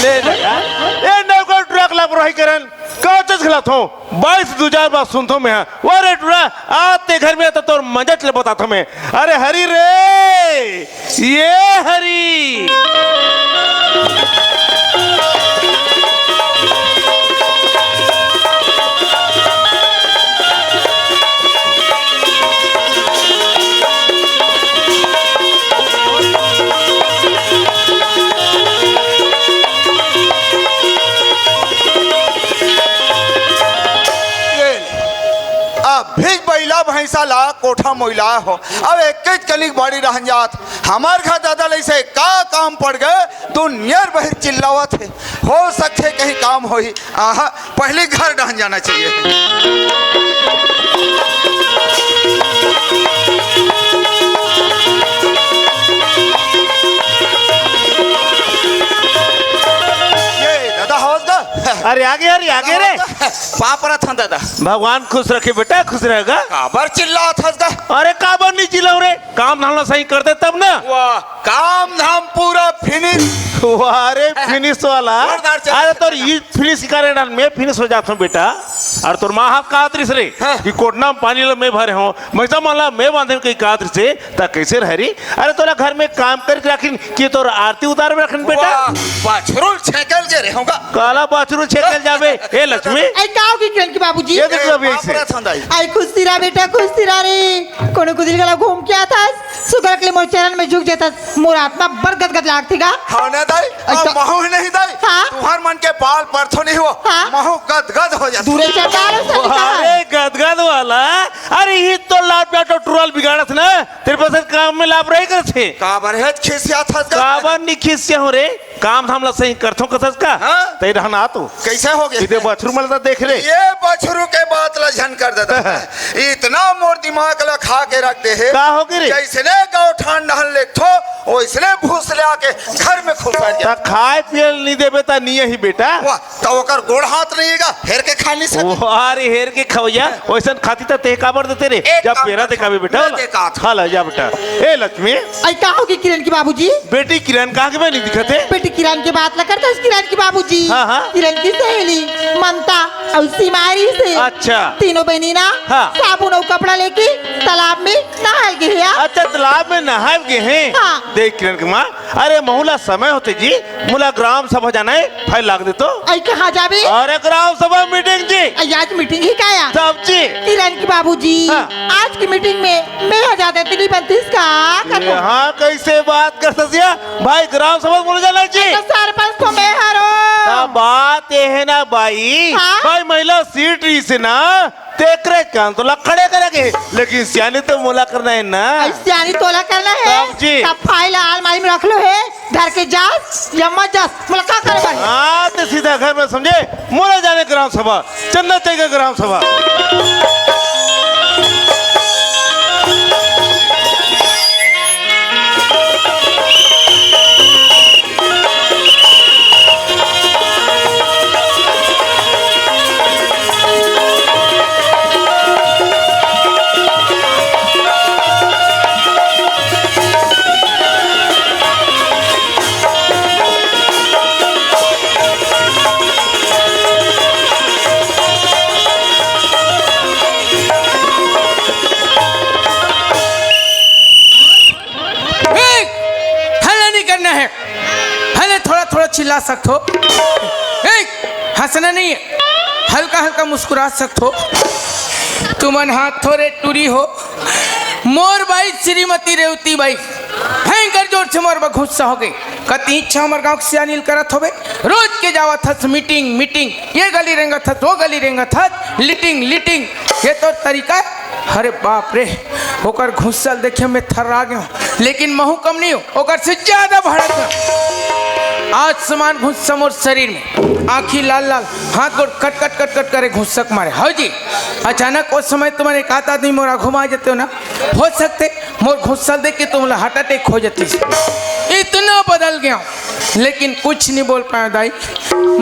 ले यार ए नौकर ट्रक लापरवाही करन काचस खिलात हो 22,000 बात सुनतो मैं अरे टुरा आते घर में तो तोर मजा चले बताता मैं अरे हरी रे ये हरी भेज बैला भैंसा ला कोठा मोइला हो अब एक कनिक बाड़ी रहन जात हमार घर दादा लैसे का काम पड़ गए दुनियर बहिर चिल्लावत है हो सकते कहीं काम होई आहा पहले घर रहन जाना चाहिए अरे आगे रे पापरा था दादा भगवान खुश रखे बेटा खुश रहेगा काबर चिल्ला था अरे काबर नहीं चिल्लाओ रे काम धाम सही कर दे तब ना वाह काम धाम पूरा फिनिश अरे फिनिश वाला अरे तो ये फिनिश करे ना मैं फिनिश हो जाता हूँ बेटा और तोर माँ हाथ का रे कि कोटना में पानी मैं भरे हूँ मैसा माला मैं बांधे कहीं कात्र से ता कैसे रह रही अरे तोरा घर में काम करके रखिन कि तोर आरती उतार में रखिन बेटा बाछरुल छेकल जे रहूंगा काला बाछरुल छेकल जावे ए लक्ष्मी आई काओ की किरण की बाबूजी ये देख अभी ऐसे आई खुश तिरा बेटा खुश तिरा रे कोनो को दिल गला घूम के आता शुक्र के मोर चरण में झुक जाता मोर आत्मा बरगद गद लागती का हां ना दाई अब महू नहीं दाई तुम्हार मन के पाल परथो नहीं हो महू गदगद हो जाता दूरे चढ़ालो अरे गदगद वाला अरे ये तो लाभ बेटा ट्रोल बिगाड़त ना तेरे पास काम में लाभ रही करथे काबर है खिसिया था काबर नहीं खिसिया हो रे काम धाम ला सही करथो कसस का तई रहना तो कैसे हो गया इधर बछरू मलता देख रे ये बछरू के बात ला झन कर देता इतना मोर दिमाग ला खा के रख दे है का हो रे जैसे ने गाँव ठान नहल लेथो ओइसने भूस ले आके घर में खुल ता खाए पिए नहीं देबे ता नहीं ही बेटा वाह तो ओकर गोड़ हाथ रहीगा हेर के खा नहीं सके अरे हेर के खवैया ओइसन खाती ता ते काबर देते रे जब पेरा देखावे बेटा खा ला जा बेटा ए लक्ष्मी आई का होगी किरण की बाबूजी बेटी किरण कहां के में नहीं दिखते बेटी किरण की बात न करता किरण की बाबूजी किरण की सहेली ममता और सिमारी से अच्छा तीनों बहनी ना साबुन और कपड़ा लेके तालाब में नहाए गए अच्छा तालाब में नहाए गए हैं देख किरण की माँ अरे बहुला समय होते जी मुला ग्राम सभा जाना है फाइल लाग दे तो आई कहाँ जावे अरे ग्राम सभा मीटिंग जी आज मीटिंग ही क्या है सब जी किरण की बाबूजी आज की मीटिंग में मैं हजार तिली 32 का हाँ कैसे बात कर सकिया भाई ग्राम सभा बोले जाना जी सरपंच को मैं हरो बात ये है ना भाई भाई महिला सीट रही से ना तेकरे कान तो खड़े करेंगे लेकिन सियानी तो मोला करना है ना सियानी तोला करना है तब फाइल अलमारी में रख लो है घर के जास या मत जास मोला क्या करेगा हाँ तो सीधा घर में समझे मोला जाने ग्राम सभा चलना चाहिए ग्राम सभा चिल्ला सकते हो हंसना नहीं है हल्का हल्का मुस्कुरा सकते हो तुमन हाथ थोड़े टूरी हो मोर बाई श्रीमती रेवती बाई भयंकर जोर से मोर गुस्सा हो गई कति इच्छा हमारे गाँव से अनिल करत होवे रोज के जावा था मीटिंग मीटिंग ये गली रेंगा था वो गली रेंगा था लिटिंग लिटिंग ये तो तरीका अरे बाप रे होकर घुसल देखे मैं थर्रा गया लेकिन महू कम नहीं हो होकर से ज्यादा भड़क गया आज समान घुस्सा मोर शरीर में आँखी लाल लाल हाथ गोड़ कट कट कट कट करे घुसक मारे हाँ जी अचानक उस समय तुम्हारे एक आदमी मोरा घुमा जाते हो ना हो सकते मोर घुस्सा देख के तुम हार्ट अटैक हो जाती इतना बदल गया लेकिन कुछ नहीं बोल पाया दाई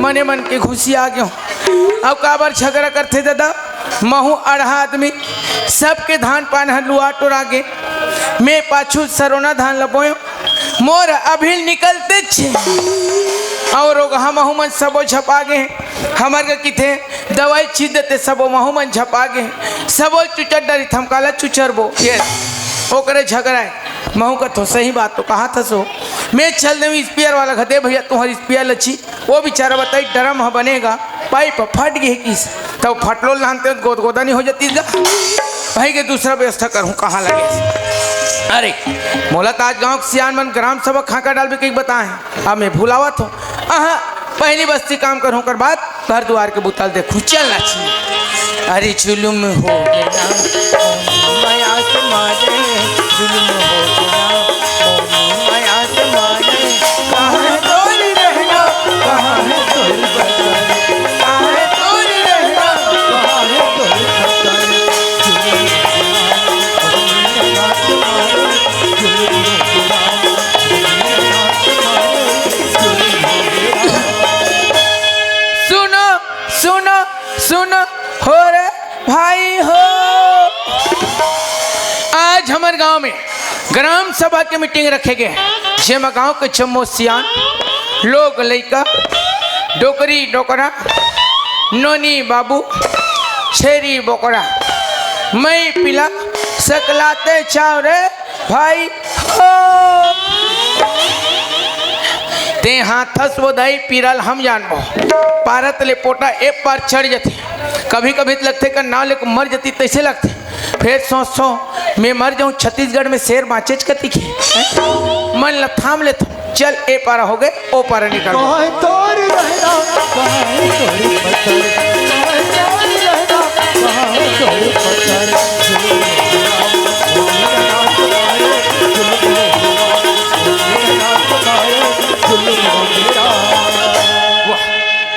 मने मन के घुसी आ गया अब काबर झगड़ा करते दादा महू अढ़ा आदमी सबके धान पान हलुआ टोरा गे मैं पाछू सरोना धान लबोयो मोर अभी निकलते छे और रोगहा महूमन सबो झपा गए हमार के किथे दवाई छीट देते सबो महूमन झपा गए सबो चुचर डरी थमकाला चुचरबो ये ओकरे झगड़ा है महू का तो सही बात तो कहा था सो मैं चल दे स्पीयर वाला घदे भैया तुम्हारी स्पीयर लच्छी वो बेचारा बताई ड्रम ह बनेगा पाइप फट गई किस तब फटलो लानते गोद गोदा नहीं हो जाती भाई के दूसरा व्यवस्था करूँ कहाँ लगे अरे मोला तो आज गाँव सियान मन ग्राम सभा खाका डाल भी कहीं बताए अब मैं भूलावा तो हाँ पहली बस्ती काम करूँ कर बाद घर द्वार के बुताल देखूँ चलना चाहिए अरे जुलुम हो गया माया से मारे जुलुम हो गया माया से मारे कहाँ है तोरी रहना कहाँ है तोरी बदल कहाँ है तोरी रहना कहाँ है तोरी बदल सुनो सुनो सुनो हो रे भाई हो आज हमारे गांव में ग्राम सभा की मीटिंग रखे गए जेमा गांव के चम्मो सियान लोग लइका डोकरी डोकरा नोनी बाबू छेरी बोकरा मैं पिला सकलाते चाव रे भाई हो ते हाथस वो दही पीरल हम जानबो पारत ले पोटा एक बार चढ़ जाते कभी कभी लगते का नाव लेकर मर जाती तैसे लगते फिर सोचो मैं मर जाऊं छत्तीसगढ़ में शेर बाँचे कती के मन ल थाम ले तो चल ए पारा हो गए ओ पारा निकल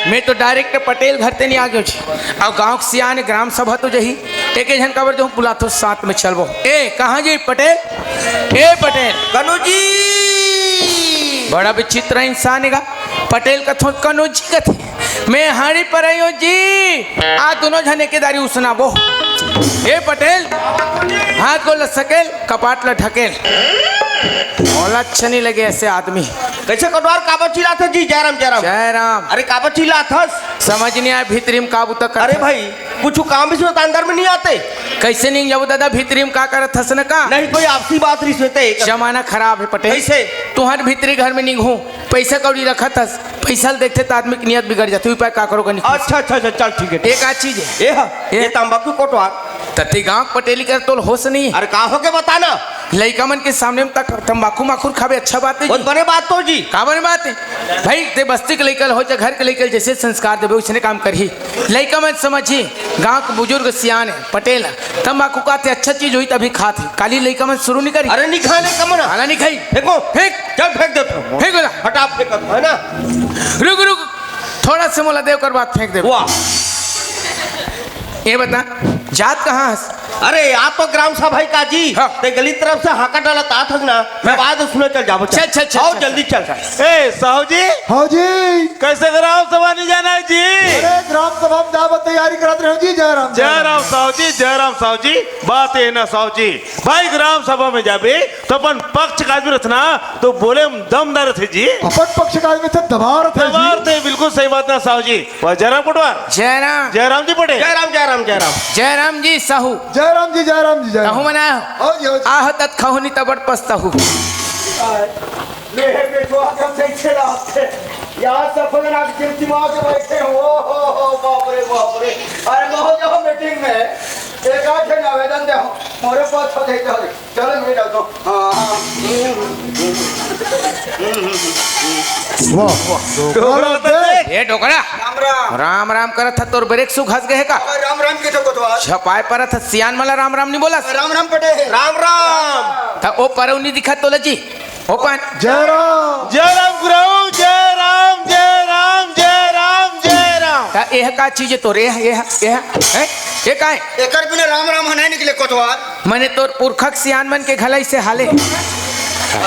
मैं तो डायरेक्ट पटेल घर ते नहीं आ गयो छी अब गांव सियान ग्राम सभा तो जही एक जन काबर जो बुला तो साथ में चलबो ए कहाँ जी पटेल ए पटेल कनु जी बड़ा विचित्र इंसान है पटेल का थो कनु जी का थे मैं हाड़ी पर आयो जी आ दोनों जने के दारी उसना बो ए पटेल हाथ को लसकेल कपाट ल ढकेल मोला अच्छा नहीं लगे ऐसे आदमी कैसे कटवार काबर चिल्लात है जी जयराम जयराम जयराम अरे काबर चिल्लात हस समझ नहीं आया भीतरी में काबू तक अरे भाई कुछ काम भी सोता अंदर में नहीं आते कैसे नहीं जाओ दादा भीतरी में का करत हस न का नहीं कोई आपसी बात नहीं सुनते जमाना खराब है पटेल कैसे? तुम्हारे भीतरी घर में नहीं हूँ पैसा कौड़ी रखा था पैसा देखते तो आदमी की नियत बिगड़ जाती उपाय का करोगे नहीं अच्छा अच्छा अच्छा चल ठीक है एक आध चीज है ये तंबाकू कोटवार तथी गाँव पटेली कर तो होश नहीं है अरे का हो के बताना लड़का मन के सामने में तक तंबाकू माखूर खावे अच्छा बात है बहुत बड़े बात तो जी का बने बात है भाई ते बस्ती के लड़का हो चाहे घर के लड़का जैसे संस्कार देवे उसने काम करी लड़का मन समझी गाँव के बुजुर्ग सियान है पटेल है तंबाकू खाते अच्छा चीज हुई तभी खाते काली लड़का मन शुरू नहीं करी अरे नहीं खाने कमना खाना नहीं खाई देखो फेंक चल फेंक दे फेंक बोला हटा फेंक है ना रुक रुक थोड़ा से मोला देव कर बात फेंक दे वाह ये बता जात कहाँ है अरे आप तो ग्राम सभा का जी हाँ। ते गली तरफ से हाका डाला तात हक ना मैं बाद सुनो चल जाओ चल, चल, चल, आओ चल, जल्दी चल ए साहू जी हाँ जी कैसे ग्राम सभा नहीं जाना है जी अरे ग्राम सभा में जाब तैयारी करते रहो जी जयराम जयराम साहू जी जयराम साहू जी बात है ना साहू जी भाई ग्राम सभा में जाबे तो अपन पक्ष का आदमी रखना तो बोले दमदार थे जी अपन पक्ष का आदमी थे दबार थे दबार थे बिल्कुल सही बात ना साहू जी वह जयराम पटवार जयराम जयराम जी पटेल जयराम जयराम जयराम जयराम जी साहू जयराम जी जयराम जी कहूँ मना हाँ जी, हाँ जी। आह तत् खाऊ नहीं तबड़ पछता हूँ मेरे बेटो हम देखे लाते यार सफल रात के दिमाग में बैठे हो बाप रे अरे बहुत जब मीटिंग में एक आठ आवेदन दे मोरे पास हो दे चलो मैं डाल दो ये डोकरा राम राम करा था तोर ब्रेक सु घस गए का राम राम के तो कोतवाल छपाए पर था सियान मला राम राम नहीं बोला राम राम पटेल राम राम था ओ परव नहीं दिखा तो लजी ओ पान जयराम जयराम गुरु जयराम जयराम जयराम जयराम था यह का चीज है तोरे यह ये का है एकर बिना राम राम हनाई निकले कोतवाल मैंने तोर पुरखक सियान मन के घलाई से हाले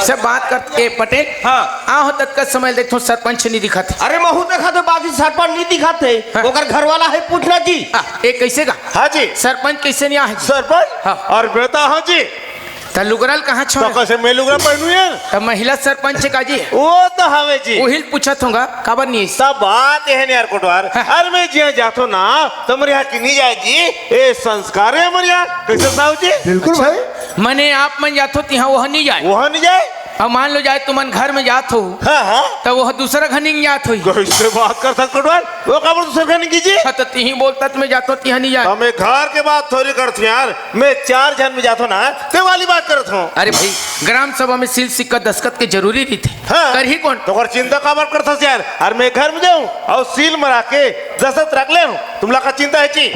सब बात करते पटेल हाँ आहो तक का समय देखो सरपंच नहीं दिखा थे अरे महू देखा तो बाकी सरपंच नहीं दिखाते हाँ। ओकर घर वाला है पूछना जी ये कैसे का हाँ जी सरपंच कैसे नहीं आए सरपंच हाँ। और बेटा हाँ जी तलुगरल कहाँ तो छोड़ कैसे मैं लुगड़ा पहनू यार तब महिला सरपंच का जी वो तो हवे जी वही पूछत होगा खबर नहीं है। सब बात है यार कोटवार अरे मैं जिया जातो ना तो मेरे यहाँ की नहीं जाएगी ये संस्कार है मेरे यहाँ कैसे साहब जी बिल्कुल भाई मने आप मन जात हो यहाँ वह नहीं जाए वहाँ नहीं जाए अब मान लो जाए तुमन घर में जात हो हाँ हाँ तो वह दूसरा घर नहीं जात हो कैसे बात कर सकते कोटवार वो खबर दूसरे का नहीं कीजिए तो तीही बोलता तुम्हें जात हो तिहा नहीं जाए मैं घर के बात थोड़ी करती यार मैं 4 जन में जाता ना ते वाली बात करता हूँ अरे भाई ग्राम सभा में सील सिक्का दस्खत के जरूरी नहीं थे हाँ। कर ही कौन तो और चिंता खबर करता यार और मैं घर में जाऊँ और सील मरा के दस्तखत रख ले तुम लोग का चिंता है जी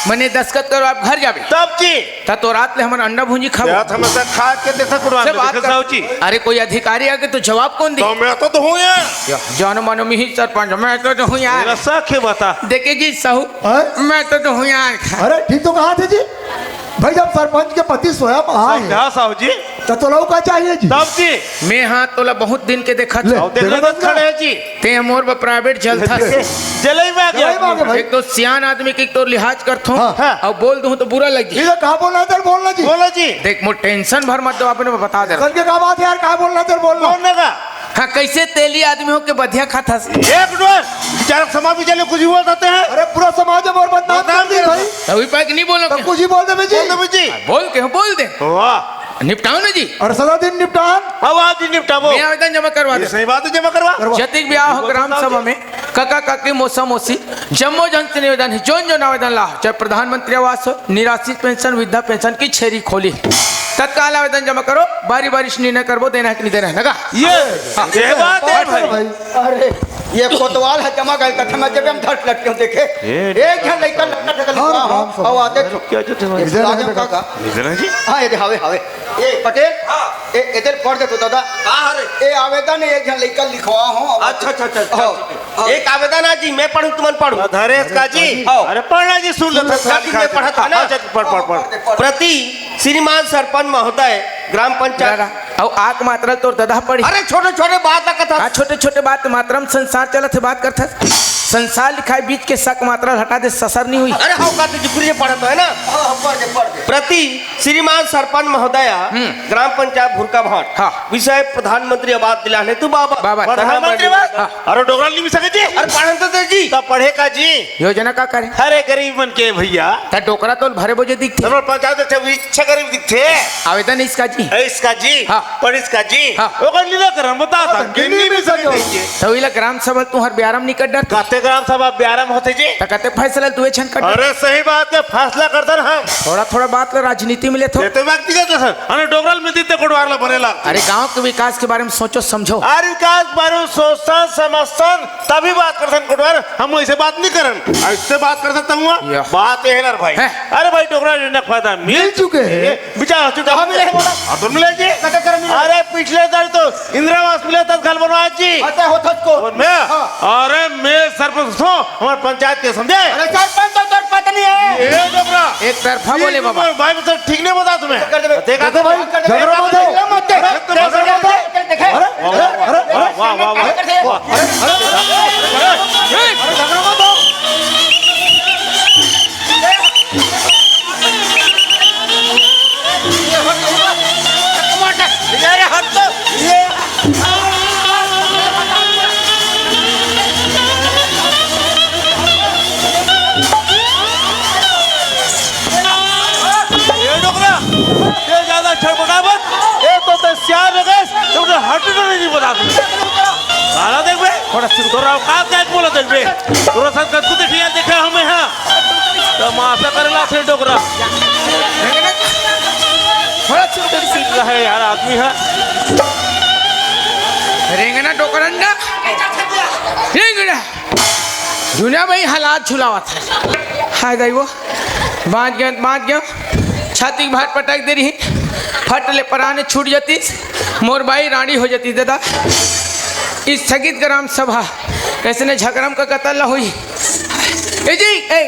मने दस्खत करो आप घर जावे तब जी तो रात ले हमारा अंडा भूंजी खाओ यार हमेशा खा के देखा से बात कुटवार कर- साहब जी अरे कोई अधिकारी आके तो जवाब कौन दे तो मैं तो हूँ यार जानो मानो में ही सरपंच मैं तो हूँ मेरा यार साख है बता देखे जी साहू हैं? मैं तो हूँ यार अरे ठीक तो कहा थे जी भाई जब सरपंच के पति स्वयं आए हैं, क्या साहब जी तो लोग का चाहिए जी तब जी मैं हाँ तोला बहुत दिन के देखा ले। था और देखने तो खड़े हैं जी ते मोर ब प्राइवेट जल था जलाई में आ जलाई में आ गया गया भाई। एक तो सियान आदमी की तो लिहाज करता हूँ हाँ। और बोल दूँ तो बुरा लग जाए ठीक है कहा बोलना है तेरे बोलना जी बोलो जी देख मोर टेंशन भर मत दो आपने बता दे कल के का बात है यार कहा बोलना है तेरे बोलना कौन लगा हाँ कैसे तेली आदमी हो के बधिया खाता एक डोर बेचारा समाज में चले कुछ भी बोल सकते हैं अरे पूरा समाज में और बदनाम कर दी भाई अभी पाक नहीं बोलो तब कुछ ही बोल दे जी बोल दो जी बोल के हो बोल दे वाह निपटाओ ना जी और सदा दिन निपटान अब आप जी निपटाबो मैं आवेदन जमा करवा ये दे सही बात है जमा करवा करवा। जतिक ब्याह हो ग्राम सभा में काका काकी मौसा मौसी जम्मो जन से निवेदन है जोन आवेदन ला चाहे प्रधानमंत्री आवास हो निराश्रित पेंशन वृद्धा पेंशन की छेरी खोली तत्काल आवेदन जमा करो बारी बारी निर्णय करबो देना है कि नहीं देना है लगा ये बात है भाई अरे ये कोतवाल है जमा गए कथे में जब हम धट लटके हूं देखे एक जन लइका लटका टकल हाँ, हां हाँ, और आते छो क्या जो ये इधर राजा है काका निधन जी हां ये हवे हवे ए पटेल ए इधर पढ़ दे तो दादा कहाँ रे? ए आवेदन एक जन लइका लिखवा हो अच्छा अच्छा अच्छा हाँ। एक आवेदन है जी मैं पढ़ूं तुमन पढ़ूं धरेश का जी हाँ। अरे पढ़ना जी सुन लो साथी में पढ़ा था ना? पढ़ पढ़ पढ़ प्रति श्रीमान सरपंच महोदय ग्राम पंचायत और आक मात्रा तो ददा पड़ी अरे छोटे छोटे बात का था छोटे छोटे बात मात्रम संसार चलत है बात करता संसार लिखाई बीच के शक मात्रा हटा दे ससर नहीं हुई अरे हाँ का तो जिक्र पढ़ा तो है ना हां पढ़ दे प्रति श्रीमान सरपंच महोदय ग्राम पंचायत भूरका भाट हाँ। विषय प्रधानमंत्री आवास दिलाने तू बाबा बाबा। प्रधानमंत्री बात हाँ। अरे डोगरा नहीं मिल सके जी अरे पढ़न तो दे जी तब पढ़ेगा जी योजना का करे अरे गरीब मन के भैया ता डोकरा तो भरे बोझे दिखते तब पंचायत अच्छे इच्छा गरीब दिखते आवेदन इसका जी है इसका जी हाँ। पर इसका जी हाँ। वो कर लीला कर हम बता था गिननी भी सके दीजिए तो इला ग्राम सभा तू हर ब्यारम निकट डर काते ग्राम सभा ब्यारम होते जी ता कहते फैसला तू छन कर अरे सही बात है फैसला करते हम थोड़ा थोड़ा बात ला राजनीति में ले तो ये तो व्यक्तिगत है सर अरे डोगराल में दीते कोडवार ला बनेला अरे गांव के विकास के बारे में सोचो समझो अरे विकास बारे में सोचसन समझसन तभी बात करसन कोडवार हम ऐसे बात नहीं करन ऐसे बात कर सकता हूँ या। बात है ना भाई है। अरे भाई डोगरा ने फायदा मिल चुके हैं। बिचारा चुका हम मिले हाँ तो मिले जी अरे पिछले साल तो इंदिरा आवास मिले तत्काल बनवाया जी अते होथत को और मैं अरे मैं सरपंच हूँ हमारे पंचायत के समझे अरे सरपंच तो तोर पत्नी है ये डोगरा एक तरफा बोले बाबा भाई मतलब ठीक नहीं बता तुम्हें कर दे देखा देखो भाई झगड़ा मत हो मत दे झगड़ा मत हो देखे अरे अरे अरे वाह वाह वाह झगड़ा मत हो ये डोगरा ये ज्यादा छड़पटा मत ये तो सियार लगे तुमने हट नहीं बता तुम्हें साला देख बे थोड़ा सिर तो राव का क्या बोला देख बे थोड़ा सा कद को देखिए देखा हमें हाँ तो मासा करेला से डोगरा थोड़ा छोटे सीट है यार आदमी है रेंगना डोकरंडा रेंगना दुनिया में ही हालात झुलावा था हाय दाई वो बांध गया छाती भार पटक दे रही फट ले पराने छूट जाती मोर बाई रानी हो जाती दादा इस स्थगित ग्राम सभा कैसे ने झगड़म का कतल हुई ए जी ए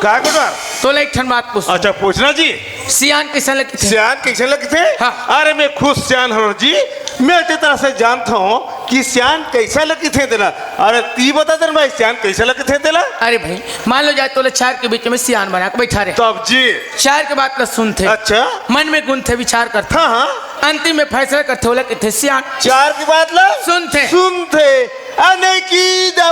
क्या कोडवार तो एक ठन बात पूछ अच्छा पूछना जी सियान किसन लगी थे सियान कैसे लगते थे हाँ। अरे मैं खुद सियान हूँ जी मैं अच्छी तरह से जानता हूँ कि सियान कैसा लगी थे तेला। अरे ती बता दे भाई सियान कैसा लगी थे तेला। अरे भाई मान लो जाए तो चार के बीच में सियान बना के बैठा रहे, तब जी चार के बात का सुनते, अच्छा मन में गुण थे, विचार करते, हाँ हाँ अंतिम में फैसला करते बोला कि थे सियान। चार की बात ला सुनते सुनते अने की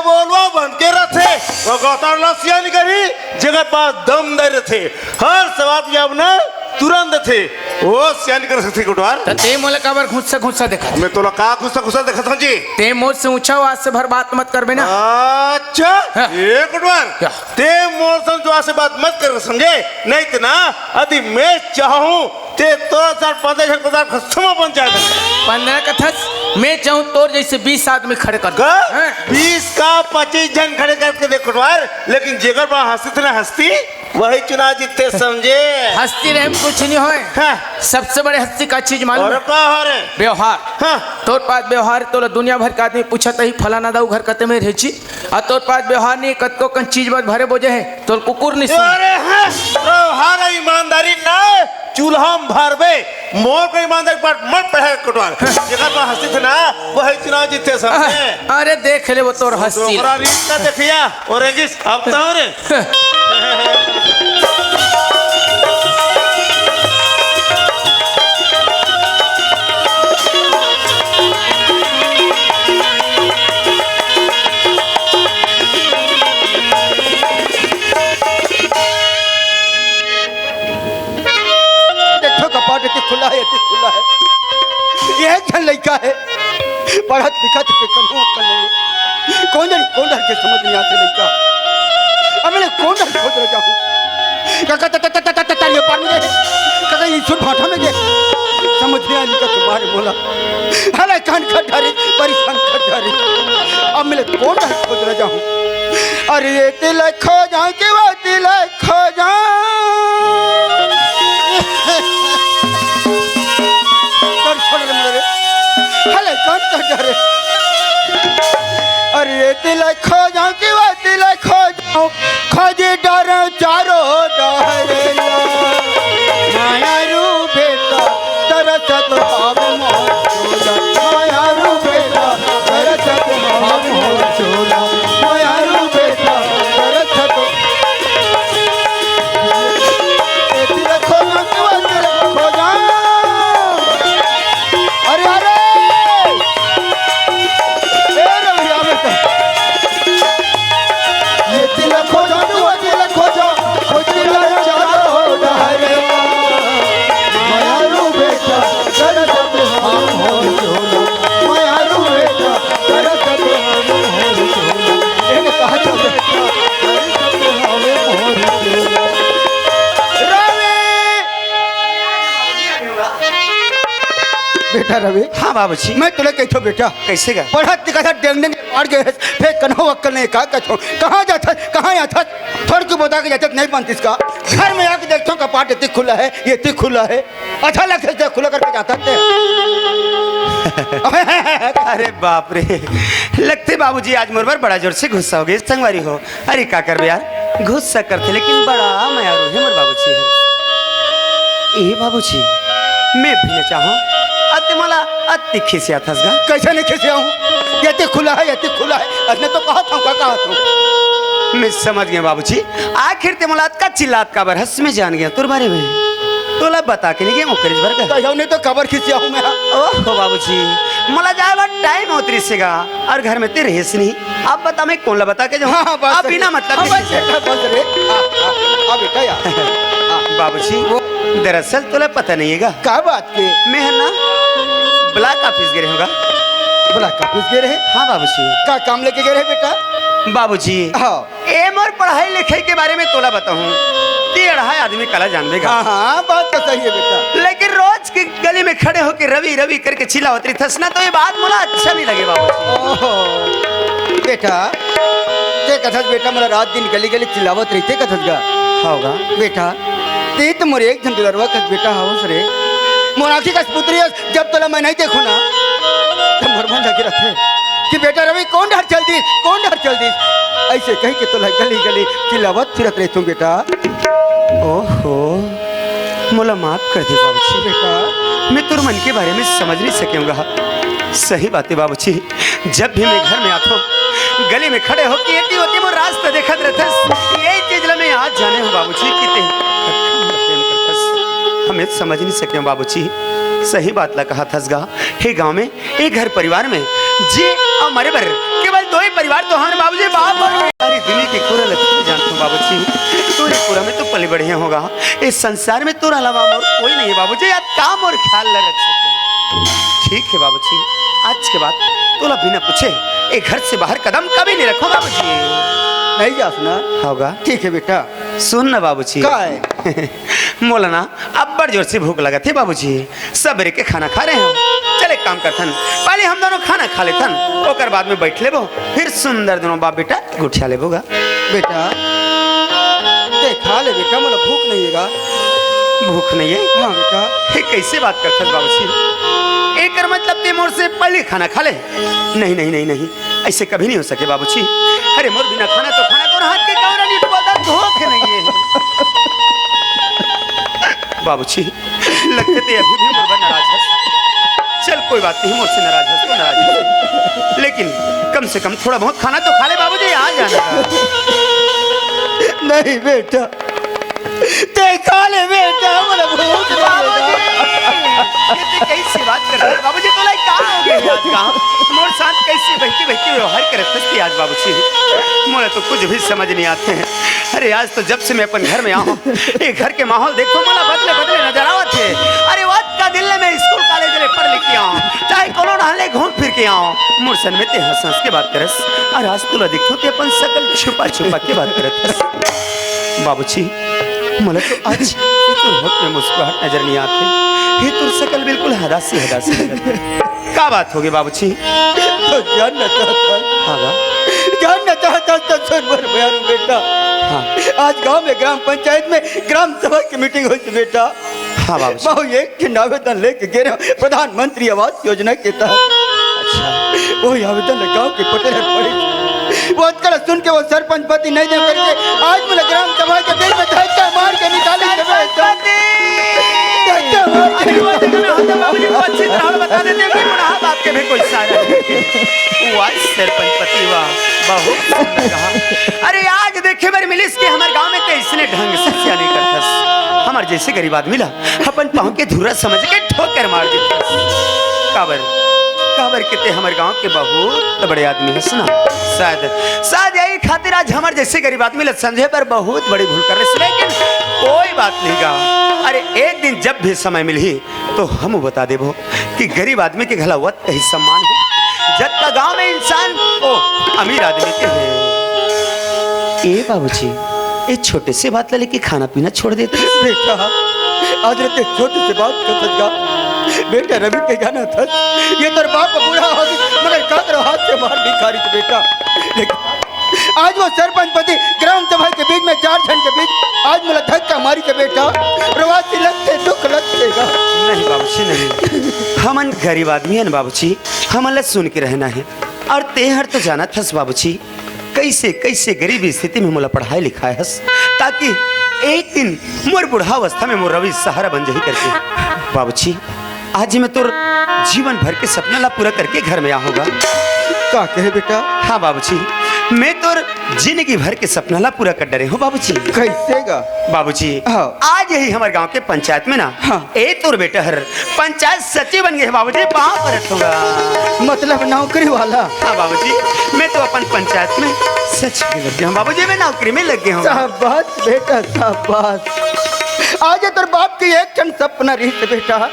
बोलवा बन के रथे वो गौतम ला सियान करी जगह पास दम दे रहे थे, हर सवाब जब ना तुरंत थे वो सियान कर सकते कोटवार। तो ते मोला काबर घुस्सा घुस्सा देखा, मैं तोला का गुस्सा गुस्सा देखा था जी। ते मोर से ऊंचा आज से भर बात मत करबे ना। अच्छा हाँ। ये कोटवार क्या? ते मोर संग जो से बात मत कर संगे नहीं तो ना यदि मैं चाहूं ते तो 15,000 खस्मा बन जाएगा। 15 का थस मैं चाहूँ तोर जैसे 20 आदमी खड़े कर का हाँ। 20 का 25 जन खड़े करके देख कोटवार, लेकिन जेकर बा हंसती थे ना हंसती वही चुनाव जीतते समझे। हस्ती रहे में कुछ नहीं होए, हाँ। सबसे बड़े हस्ती का चीज मालूम और है? का हो रे व्यवहार। हाँ। तोर पास व्यवहार तो दुनिया भर के आदमी पूछत ही फलाना दाऊ घर कते में रहची, और तोर पास व्यवहार नहीं कतको कन चीज बस भरे बोझे है तोर कुकुर नहीं सुन। अरे हाँ व्यवहार ईमानदारी ना चूल्हा में भरबे मोर को ईमानदारी पर मत पढ़े कोटवार, जेकर बा हंसती थे ना वही चुनाव जीतते समझे। अरे देख ले वो तोर हस्ती ओकरा रीत का देखिया और रेगिस अब तो रे देखो कपाट इतनी खुला है, इतनी खुला है। ये क्या लड़का है, पढ़त लिखत पे कन्हू अक्कल नहीं, कौन डर के समझ नहीं आते लड़का। अब मैं कौन डर खोज रहा हूँ काका तालियों पार में काका ये सुन भाटा में समझ नहीं आने का तुम्हारे बोला अरे कान खटारे परेशान खटारे। अब मैं कौन डर खोज रहा हूँ। अरे ये तिलक खो जाऊं कि वो तिलक खो जाऊं। हले कौन कर रे। अरे ये तिलक खो जाऊं कि वो तिलक खो जाऊं, खोजे डर चारो डरेला माया रू बेटा तरसत भाव मोर चोला, माया रू बेटा तरसत भाव मोर चोला, माया रू बेटा तरसत। ये तिलक खो जाऊं कि वो तिलक खो जाऊं। अरे अरे ये तिलक खो जाओ, वो तिलक खो जाओ, वो तिलक चारो डरेला माया रू बेटा तरसत भाव मोर चोला, माया रू बेटा तरसत भाव मोर चोला। एक कहा था तरसत भाव मोर चोला। बेटा रवि, हाँ बाबूजी मैं तुले कहतो बेटा कैसे गा पढ़त लिखा डेंग डेंग मार गए फिर कन्हो अक्कल नहीं का कछो कहाँ जाता कहाँ आता थोड़ को बता के जाता नहीं बनती इसका। घर में आके देखता हूँ कपाट इतनी खुला है, ये इतनी खुला है, अच्छा लगता है खुला करके जाता थे। अरे बाप रे, लगते बाबूजी आज मोर पर बड़ा जोर से गुस्सा हो गई संगवारी हो। अरे क्या कर यार गुस्सा करते लेकिन बड़ा मायारू है मोर बाबूजी है। ए बाबूजी मैं भी न चाहूँ अति मला अति खिसिया थस गा। कैसे नहीं खिसे हूँ, ये इतनी खुला है, ये इतनी खुला है, असने तो कहा था कहा था। मैं समझ गया बाबूजी, आखिर ते मुलात का चिल्लात का बरहस में जान गया तुर बारे में तोला बता के नहीं गया मुकरिज भर का। तो नहीं तो खबर खिसिया हूँ मैं। ओह बाबूजी मला जाए बात टाइम होतरी सेगा और घर में तेरे हेस नहीं। आप बता मैं कौन ला बता के जाऊँ। हाँ बस आप बिना मतलब हाँ, बस बेटा बस रे आ बेटा यार बाबूजी वो दरअसल तोला पता नहीं है क्या बात के मैं है ना ब्लॉक ऑफिस गए होगा। बोला काफिस गए रहे। हाँ बाबूजी का काम लेके गए रहे बेटा। बाबूजी हाँ एम और पढ़ाई लिखाई के बारे में तोला बताऊँ टेढ़ा आदमी कला जानबेगा। हाँ हाँ बात तो सही है बेटा। लेकिन रोज की गली में खड़े होकर रवि रवि करके चिल्ला होती थसना तो ये बात मुला अच्छा नहीं लगे बाबूजी। ओहो बेटा ते कथस बेटा मोला रात दिन गली गली चिल्लावत रहते कथस गा होगा बेटा ते तो मोरे एक जन दुलरवा कस बेटा हाउस रे मोराखी का पुत्री जब तोला मैं नहीं देखूं ना तो मोर मन लगे रखे कि बेटा रवि कौन डर चल दी कौन डर चल दी ऐसे कही के तोला गली गली चिल्लावत फिरत रहे तुम बेटा। ओहो मोला माफ कर दे बाबूजी बेटा मैं तुर मन के बारे में समझ नहीं सकूंगा। सही बात है बाबूजी। जब भी मैं घर में आता हूँ गली में खड़े हो के एती होती वो रास्ता देखत रहथस। यही चीज ला मैं आज जाने हूँ बाबूजी किते हमें समझ नहीं सके बाबूजी। सही बात ला कहा थस गा। हे गांव में एक घर परिवार में जी और मरे बर केवल दो ही परिवार तो हमारे बाबूजी बाप अरे दिल्ली के पूरा लगते जानते हो बाबूजी। तोरे पूरा में तो पले बढ़िया होगा इस संसार में तोरा अलावा और कोई नहीं है बाबूजी। यार काम और ख्याल न रख सके। ठीक है बाबूजी आज के बाद तोला बिना पूछे एक घर से बाहर कदम कभी नहीं रखो बाबूजी। नहीं जा सुना होगा ठीक है बेटा। सुन ना बाबूजी का है मोलाना अब बड़ जोर से भूख लगा थी बाबूजी। सबरे के खाना खा रहे हो चले काम करथन पहले हम दोनों खाना खा लेथन ओकर बाद में बैठ लेबो फिर सुंदर दोनों बाप बेटा गुठिया लेबोगा। बेटा ते खा ले बेटा मोला भूख नहीं है। भूख नहीं है? हाँ बेटा। ये कैसे बात करथन बाबूजी। एक मतलब ते मोर से पहले खाना खा ले। नहीं नहीं नहीं नहीं ऐसे कभी नहीं हो सके बाबूजी। अरे मोर बिना खाना तो हाथ के कमरा नहीं टुकड़ा धोख नहीं है बाबूजी। लगते थे अभी भी मुझे नाराज है। चल कोई बात नहीं मुझसे नाराज है तो नाराज है लेकिन कम से कम थोड़ा बहुत खाना तो खा ले बाबूजी। आ जाना नहीं बेटा ते खा ले बेटा मोला भूख कैसी बात कर रहे बाबूजी। तो लाइक कहाँ हो गए आज कहाँ मोर साथ कैसे बहती बहती व्यवहार करते आज बाबूजी। मोला तो कुछ भी समझ नहीं आते हैं। अरे आज तो जब से मैं अपन घर में आऊँ ये घर के माहौल देखो मोला बदले बदले नजर आवत है। अरे वक्त का दिल में स्कूल कॉलेज में पढ़ लिख के आऊँ चाहे कोनो नहले घूम फिर के आऊँ मोर सन में ते हंस हंस के बात करस। और आज तुला देखो ते अपन सकल छुपा छुपा के बात करत बाबूजी। मोला तो आज तो होठ में मुस्कुराहट नजर नहीं आते। ये तो सकल बिल्कुल हदासी हदासी क्या बात होगी बाबूजी। तो जानना चाहता तो सुन बर बयारू बेटा। हाँ आज गांव में ग्राम पंचायत में ग्राम सभा की मीटिंग हुई थी बेटा। हाँ बाबूजी। बहु एक आवेदन लेके गए प्रधानमंत्री आवास योजना के तहत। अच्छा वही आवेदन गाँव के पटेल पड़ी वो अतकड़ सुन के वो सरपंच पति नहीं दे करके आज मुझे ग्राम सभा के बीच में धक्का मार के निकाले बता देते बाप के भी कोई सारा सरपंच पति वाह बहुत कहा। अरे आज देखे बार मिलिस के हमारे गांव में तो इसने ढंग से क्या नहीं करता। हमारे जैसे गरीब आदमी ला अपन पाँव के धुरा समझ के ठोकर मार देते। काबर कितने हमारे गांव के बहुत बड़े आदमी है सुना। शायद यही खातिर आज हमारे जैसे गरीब आदमी लग समझे पर बहुत बड़ी भूल कर रहे। लेकिन कोई बात नहीं गा। अरे एक दिन जब भी समय मिली तो हम बता देबो कि गरीब आदमी के गला वत ही सम्मान है जब तक गांव में इंसान ओ अमीर आदमी के है। ए बाबूजी ये छोटे से बात ले लेके खाना पीना छोड़ देते बेटा। आज रहते छोटे से बात कर सका बेटा रवि के गाना था ये तो बाप बुरा हो मगर कातर हाथ से बाहर भिखारी थे बेटा। लेकिन आज वो सरपंच पति ग्राम सभा के बीच में 4 जन के बीच आज मुझे धक्का मारी के बेटा प्रवासी लगते दुख लगतेगा। नहीं बाबूजी नहीं हमन गरीब आदमी है बाबूजी। हमन सुन के रहना है और तेहर तो जाना था बाबूजी कैसे कैसे गरीबी स्थिति में मुला पढ़ाई लिखा है ताकि एक दिन मोर बुढ़ावस्था में मोर रवि सहारा बन जाही करके। बाबूजी आज मैं तोर जीवन भर के सपना ला पूरा करके घर में आऊंगा। का कहे बेटा। हाँ बाबूजी मैं तोर जिंदगी भर के सपना ला पूरा कर डरे हो बाबूजी। कैसेगा बाबूजी हाँ। आज यही हमारे गांव के पंचायत में ना हाँ। ए तोर बेटा हर पंचायत सचिव बन गए बाबूजी। वहां पर रखूंगा मतलब नौकरी वाला। हाँ बाबूजी मैं तो अपन पंचायत में सचिव लग गया हूँ बाबूजी। मैं नौकरी में लग गया हूँ। शाबाश बेटा शाबाश। आज तेरे बाप की एक क्षण सपना रही थे बेटा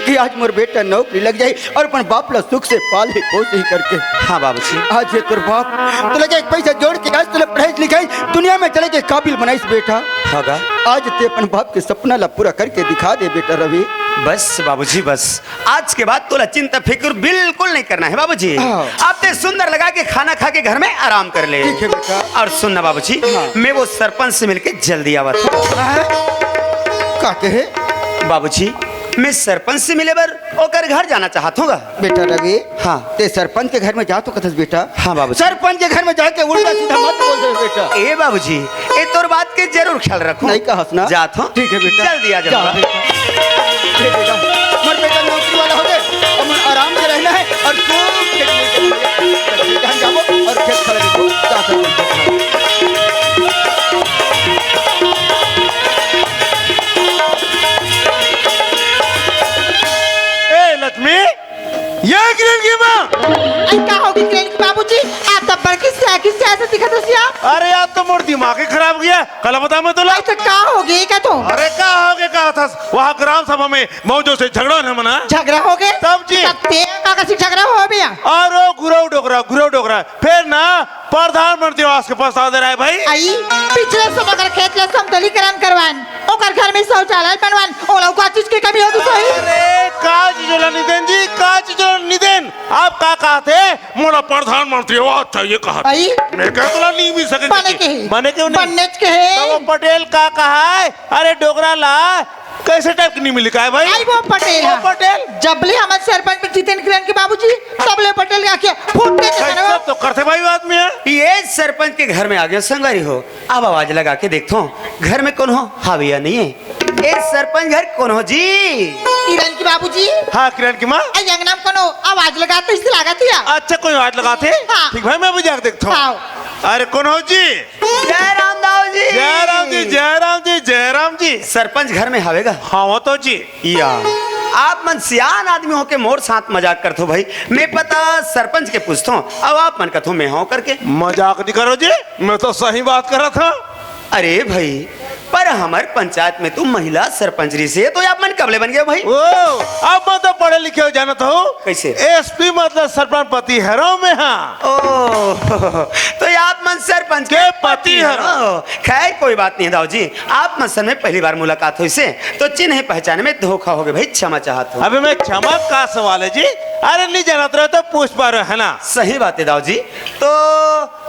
कि आज मोर बेटा नौकरी लग जाए और अपन बाप ला सुख से पाले पोस ही करके। हाँ बाबूजी आज ये तेरे बाप तो लगे एक पैसा जोड़ के आज तुले पढ़ाई लिखाई दुनिया में चले के काबिल बनाइस बेटा। होगा आज ते अपन बाप के सपना ला पूरा करके दिखा दे बेटा रवि। बस बाबूजी बस आज के बाद तोला चिंता फिक्र बिल्कुल नहीं करना है बाबूजी। आप ते सुंदर लगा के खाना खा के घर में आराम कर ले। ठीक है बेटा। और सुनना बाबूजी मैं वो सरपंच से मिलके जल्दी आवत का कहे बाबूजी मैं सरपंच से मिले बर ओकर घर जाना चाहत हूँ बेटा रवि। हाँ ते सरपंच के घर में जा तो कथस बेटा। हाँ बाबूजी सरपंच के घर में जाके उल्टा सीधा मत बोल दे बेटा। ए बाबूजी ए तोर बात के जरूर ख्याल रखो। नहीं कहा हंसना। जात हूँ ठीक है बेटा जल्दी आ जा जाऊंगा। बेटा। मर बेटा नौकरी वाला हो गए अब आराम से रहना है और खूब खेत में के ढंग जाओ और खेत खड़े देखो जा सकते। ए लक्ष्मी, ये किरण की माँ। आई का होगी किरण की बाबूजी? आप तब पर किससे ऐसे दिखा तो सिया? अरे यार तो मोर दिमाग ही खराब गया। कल बता मैं तो ला। ऐसे का होगी क्या तो? अरे का हो गया कहा था वहाँ ग्राम सभा में मौजों से झगड़ा न मना। झगड़ा हो गए? तब जी। का कैसे झगड़ा हो गया? और वो गुरव डोकरा फिर ना प्रधानमंत्री आवास के पास आ दे रहा है भाई। आई पिछले सब अगर खेत ले समतलीकरण करवान ओकर घर में शौचालय बनवान ओला का चीज की कमी होगी सही? अरे काज जोला निदेन जी, काज जोला निदेन। आप का कहते मोला प्रधानमंत्री आवास चाहिए कहा। आई मैं कह तो नहीं मिल सके। बने के ही बने क्यों नहीं? बनने के है। तो वो पटेल का कहा है। अरे डोगरा ला कैसे टाइप की नहीं मिली का है भाई? आई वो पटेल वो है। पटेल जबले हमारे सरपंच में जितेंद्र किरण के बाबूजी तबले पटेल आके फूटने के कैसे करो। तो करते भाई आदमी है। ये सरपंच के घर में आ गया संगवारी हो। अब आवाज लगा के देखो घर में कौन हो? हाविया नहीं है। ए सरपंच घर कौन हो जी? किरण की बाबूजी। हाँ किरण की माँ। आई यंगनाम कोनो आवाज लगाते इससे लगाती है। अच्छा कोई आवाज लगाते? हाँ। ठीक भाई मैं भी जाकर देखता हूँ। आओ। अरे कौन हो जी? जय राम दाऊ जी। जयराम जी, जयराम जी, जयराम जी। सरपंच घर में हवेगा? हाँ वो तो जी। या आप मन सियान आदमी हो के मोर साथ मजाक करते हो भाई। मैं पता सरपंच के पूछता हूँ अब आप मन कथो मैं हो करके। मजाक नहीं करो जी, मैं तो सही बात कर रहा था। अरे भाई पर हमारे पंचायत में तुम महिला सरपंच रही से तो आप मन कबले बन गए भाई? ओ अब मैं तो पढ़े लिखे हो जानत हो। कैसे? एसपी मतलब सरपंच पति हरो में। हाँ ओ तो आप मन सरपंच के पति हो। खैर कोई बात नहीं दाऊ जी, आप मन में पहली बार मुलाकात हुई से तो चिन्ह पहचाने में धोखा हो गया भाई, क्षमा चाहता हूँ। अभी मैं क्षमा का सवाल है जी। अरे नहीं जानत रहे तो पूछ पा रहे है ना। सही बात है दाऊ जी। तो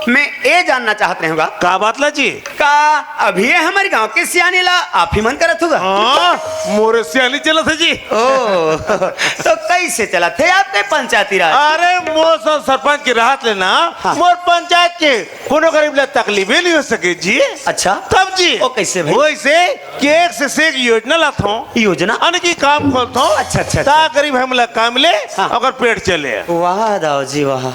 मैं ये जानना चाहते रहेगा का बात ला जी? का अभी हमारे गांव के सियानी ला आप ही मन करत होगा? हाँ मोरे सियानी चला थे जी। ओ तो कैसे चला थे आपके पंचायती राज? अरे मोर सरपंच की राहत लेना। हाँ। मोर पंचायत के कोनो गरीब ले तकलीफ नहीं हो सके जी। अच्छा तब जी ओ कैसे भाई? वैसे कि एक से एक योजना लाता हूँ। योजना? अन की काम खोलता हूँ। अच्छा, अच्छा, ता अच्छा। गरीब हम लोग काम ले हाँ। अगर पेट चले। वाह दाऊ जी वाह,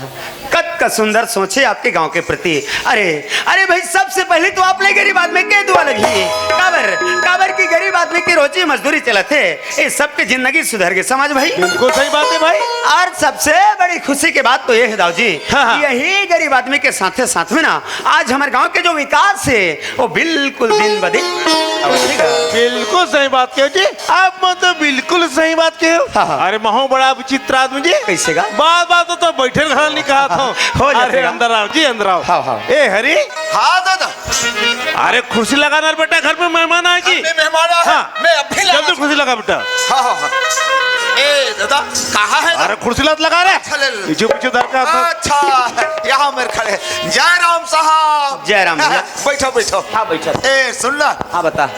कत का सुंदर सोचे आपके गांव के प्रति। अरे अरे भाई सबसे पहले तो आप ले गरीब आदमी के दुआ लगी। काबर की गरीब आदमी की रोजी मजदूरी चला थे ये सबके जिंदगी सुधर गई समझ भाई। बिल्कुल सही बात है भाई। और सबसे बड़ी खुशी की बात तो ये है दाऊ जी, हाँ, हाँ। यही गरीब आदमी के साथ साथ में ना आज हमारे गांव के जो विकास है वो बिल्कुल दिन ब दिन बिल्कुल सही बात कहो जी। आप मतलब बिल्कुल सही बात कहो। हाँ, हाँ। अरे महो बड़ा विचित्र आदमी जी। कैसे का? बात तो बैठे घर नहीं कहा था। हो जाएगा। अरे अंदर आओ जी, अंदर आओ। हाँ, हाँ। ए हरी, हाँ दादा अरे कुर्सी लगाना बेटा, घर में मेहमान आए जी। मैं मेहमान आया। हाँ। मैं अभी लगा। जल्दी कुर्सी लगा बेटा। हाँ हाँ हाँ। ए दादा कहाँ है? अरे कुर्सी लत लगा रे। अच्छा, ले ले। पीछे पीछे धर के आता। अच्छा यहाँ मेरे खड़े। जय राम साहब। जय राम भैया। बैठो बैठो। हाँ बैठा। ए सुन ला, हाँ बता।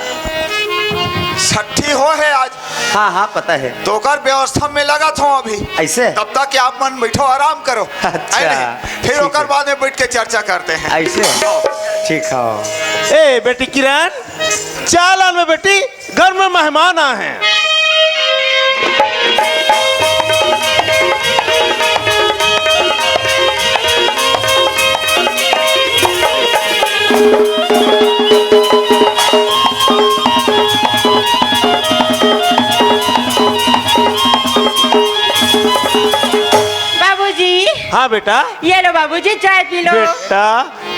छठी हो है आज हाँ हाँ पता है। तो कर व्यवस्था में लगा था अभी। ऐसे? तब तक कि आप मन बैठो आराम करो। अच्छा, है नहीं? फिर ठीक ओकर है। बाद में बैठ के चर्चा करते हैं। ऐसे ठीक है। ए बेटी किरण, चालान में बेटी घर में मेहमान आए हैं। बाबूजी हाँ बेटा। ये लो बाबूजी चाय पी लो। बेटा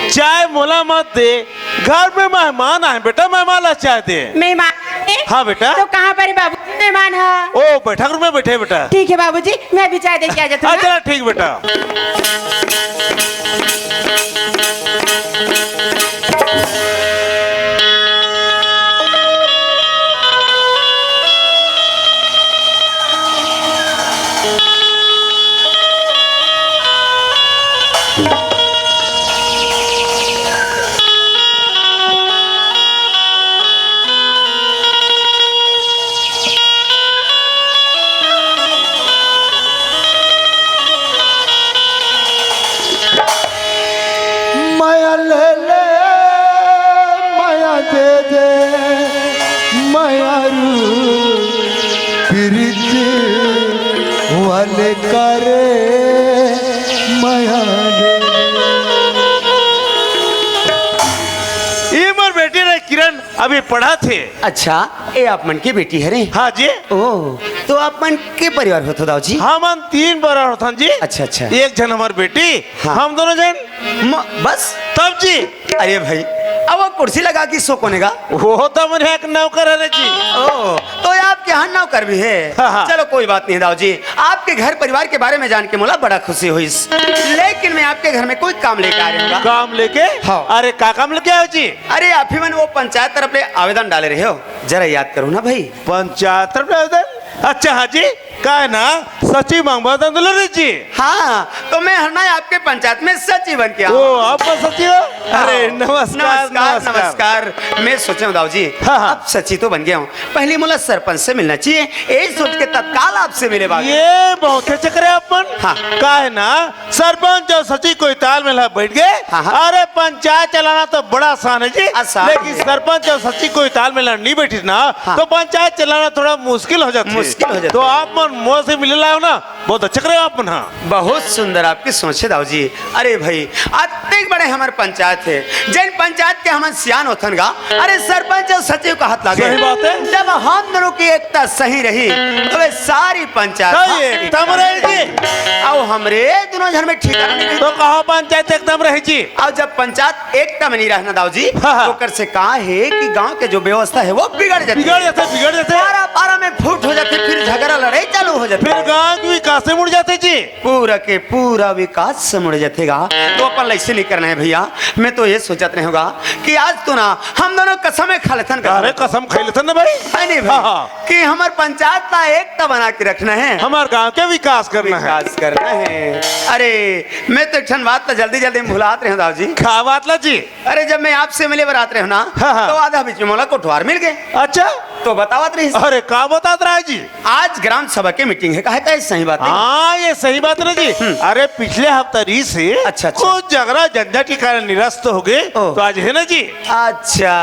चाय मोला मत दे, घर में मेहमान आए बेटा, मेहमान ला चाय दे। मेहमान? हाँ बेटा। तो कहाँ पर बाबू मेहमान है? ओ बैठा घर में बैठे बेटा। ठीक है बाबूजी, मैं भी चाय दे के आ जाता हूँ। अच्छा ठीक बेटा। माया ले ले माया दे दे माया रू प्रीत वाले करे मन अभी पढ़ा थे। अच्छा ये आप मन की बेटी है रे? हाँ जी। ओ तो आप मन के परिवार हो तो दाऊ जी? हम मन 3 बड़ा होता जी। अच्छा अच्छा। एक जन हमारी बेटी, हाँ। हम दोनों जन बस तब जी। अरे भाई अब वो कुर्सी लगा के सो कोनेगा? वो तो मेरे एक नौकर है जी। ओ तो ये आपके यहाँ नौकर भी है? हाँ, हाँ। चलो कोई बात नहीं दाऊ जी, आपके घर परिवार के बारे में जान के मुला बड़ा खुशी हुई, लेकिन मैं आपके घर में कोई काम लेके आ रहा हूँ। काम लेके? हाँ। अरे का काम लेके आओ जी? अरे आप ही मैंने वो पंचायत तरफ ले आवेदन डाले रहे हो, जरा याद करो ना भाई। पंचायत तरफ आवेदन? अच्छा हाँ जी, का है ना सचिव मांगवा रे जी। हाँ तो मैं हरना आपके पंचायत में सचिव बन के ओ आऊँ। आप सचिव? अरे नमस्कार नमस्कार नमस्कार। मैं सोचा हूँ दाऊ जी, हाँ, हाँ। अब सचिव तो बन गया हूँ, पहले मुला सरपंच से मिलना चाहिए, यही सोच के तत्काल आपसे मिले बात। ये बहुत अच्छे करे अपन। हाँ। का है ना सरपंच और सचिव कोई तालमेल है बैठ गए। हाँ, हाँ। अरे पंचायत चलाना तो बड़ा आसान है जी, आसान लेकिन है। सरपंच और सचिव कोई तालमेल नहीं बैठी ना, हाँ। तो पंचायत चलाना थोड़ा मुश्किल हो जाता है। मुश्किल हो जाता तो है। आप मन मोह से मिले लाओ ना, बहुत अच्छा करे आप मन। हाँ बहुत सुंदर आपकी सोच है दाऊ जी। अरे भाई अत्यधिक बड़े हमारे पंचायत है, जैन पंचायत के हम सियान होथन गा, अरे सरपंच और सचिव का हाथ लागे। सही बात है। जब हम दोनों की एकता सही रही तो वे सारी पंचायत सही है, एकदम रहे जी। और हमरे दोनों घर में ठिकाना नहीं रही। तो कहो पंचायत एकदम रहे जी। और जब पंचायत एकता में नहीं रहना दाऊ जी, हाँ, हाँ। तो कर से कहा है कि गांव के जो व्यवस्था है वो बिगड़ जाती बिगड़ जाते बिगड़ जाते, पारा पारा में फूट हो जाती, फिर झगड़ा लड़ाई चालू हो जाती, फिर गांव की विकास से मुड़ जाते जी। पूरा के पूरा विकास से मुड़ जातेगा। तो अपन ऐसे नहीं करना है भैया, मैं तो ये सोचत नहीं होगा कि आज तो ना हम दोनों कसमें खा लेथन अरे कसम खाई लेते ना भाई। है नहीं हाँ, भाई हाँ। कि हमारे पंचायत का एकता बना के रखना है, हमारे गांव के विकास करना है। विकास करना है। अरे मैं तो एक बात तो जल्दी जल्दी में भुलात रहे हूँ दाऊ जी। खा बात ला जी। अरे जब मैं आपसे मिले बरात रहे हो ना, हाँ, हाँ। तो आधा बीच में मोला कोठवार मिल गए। अच्छा तो बतावत रही, अरे का बता रहा है जी? आज ग्राम सभा की मीटिंग है, कहे का सही बात है। हाँ ये सही बात है जी। अरे पिछले हफ्ता री से अच्छा, अच्छा। कुछ झगड़ा झंझट के कारण निरस्त हो गए, ओह। तो आज है ना जी। अच्छा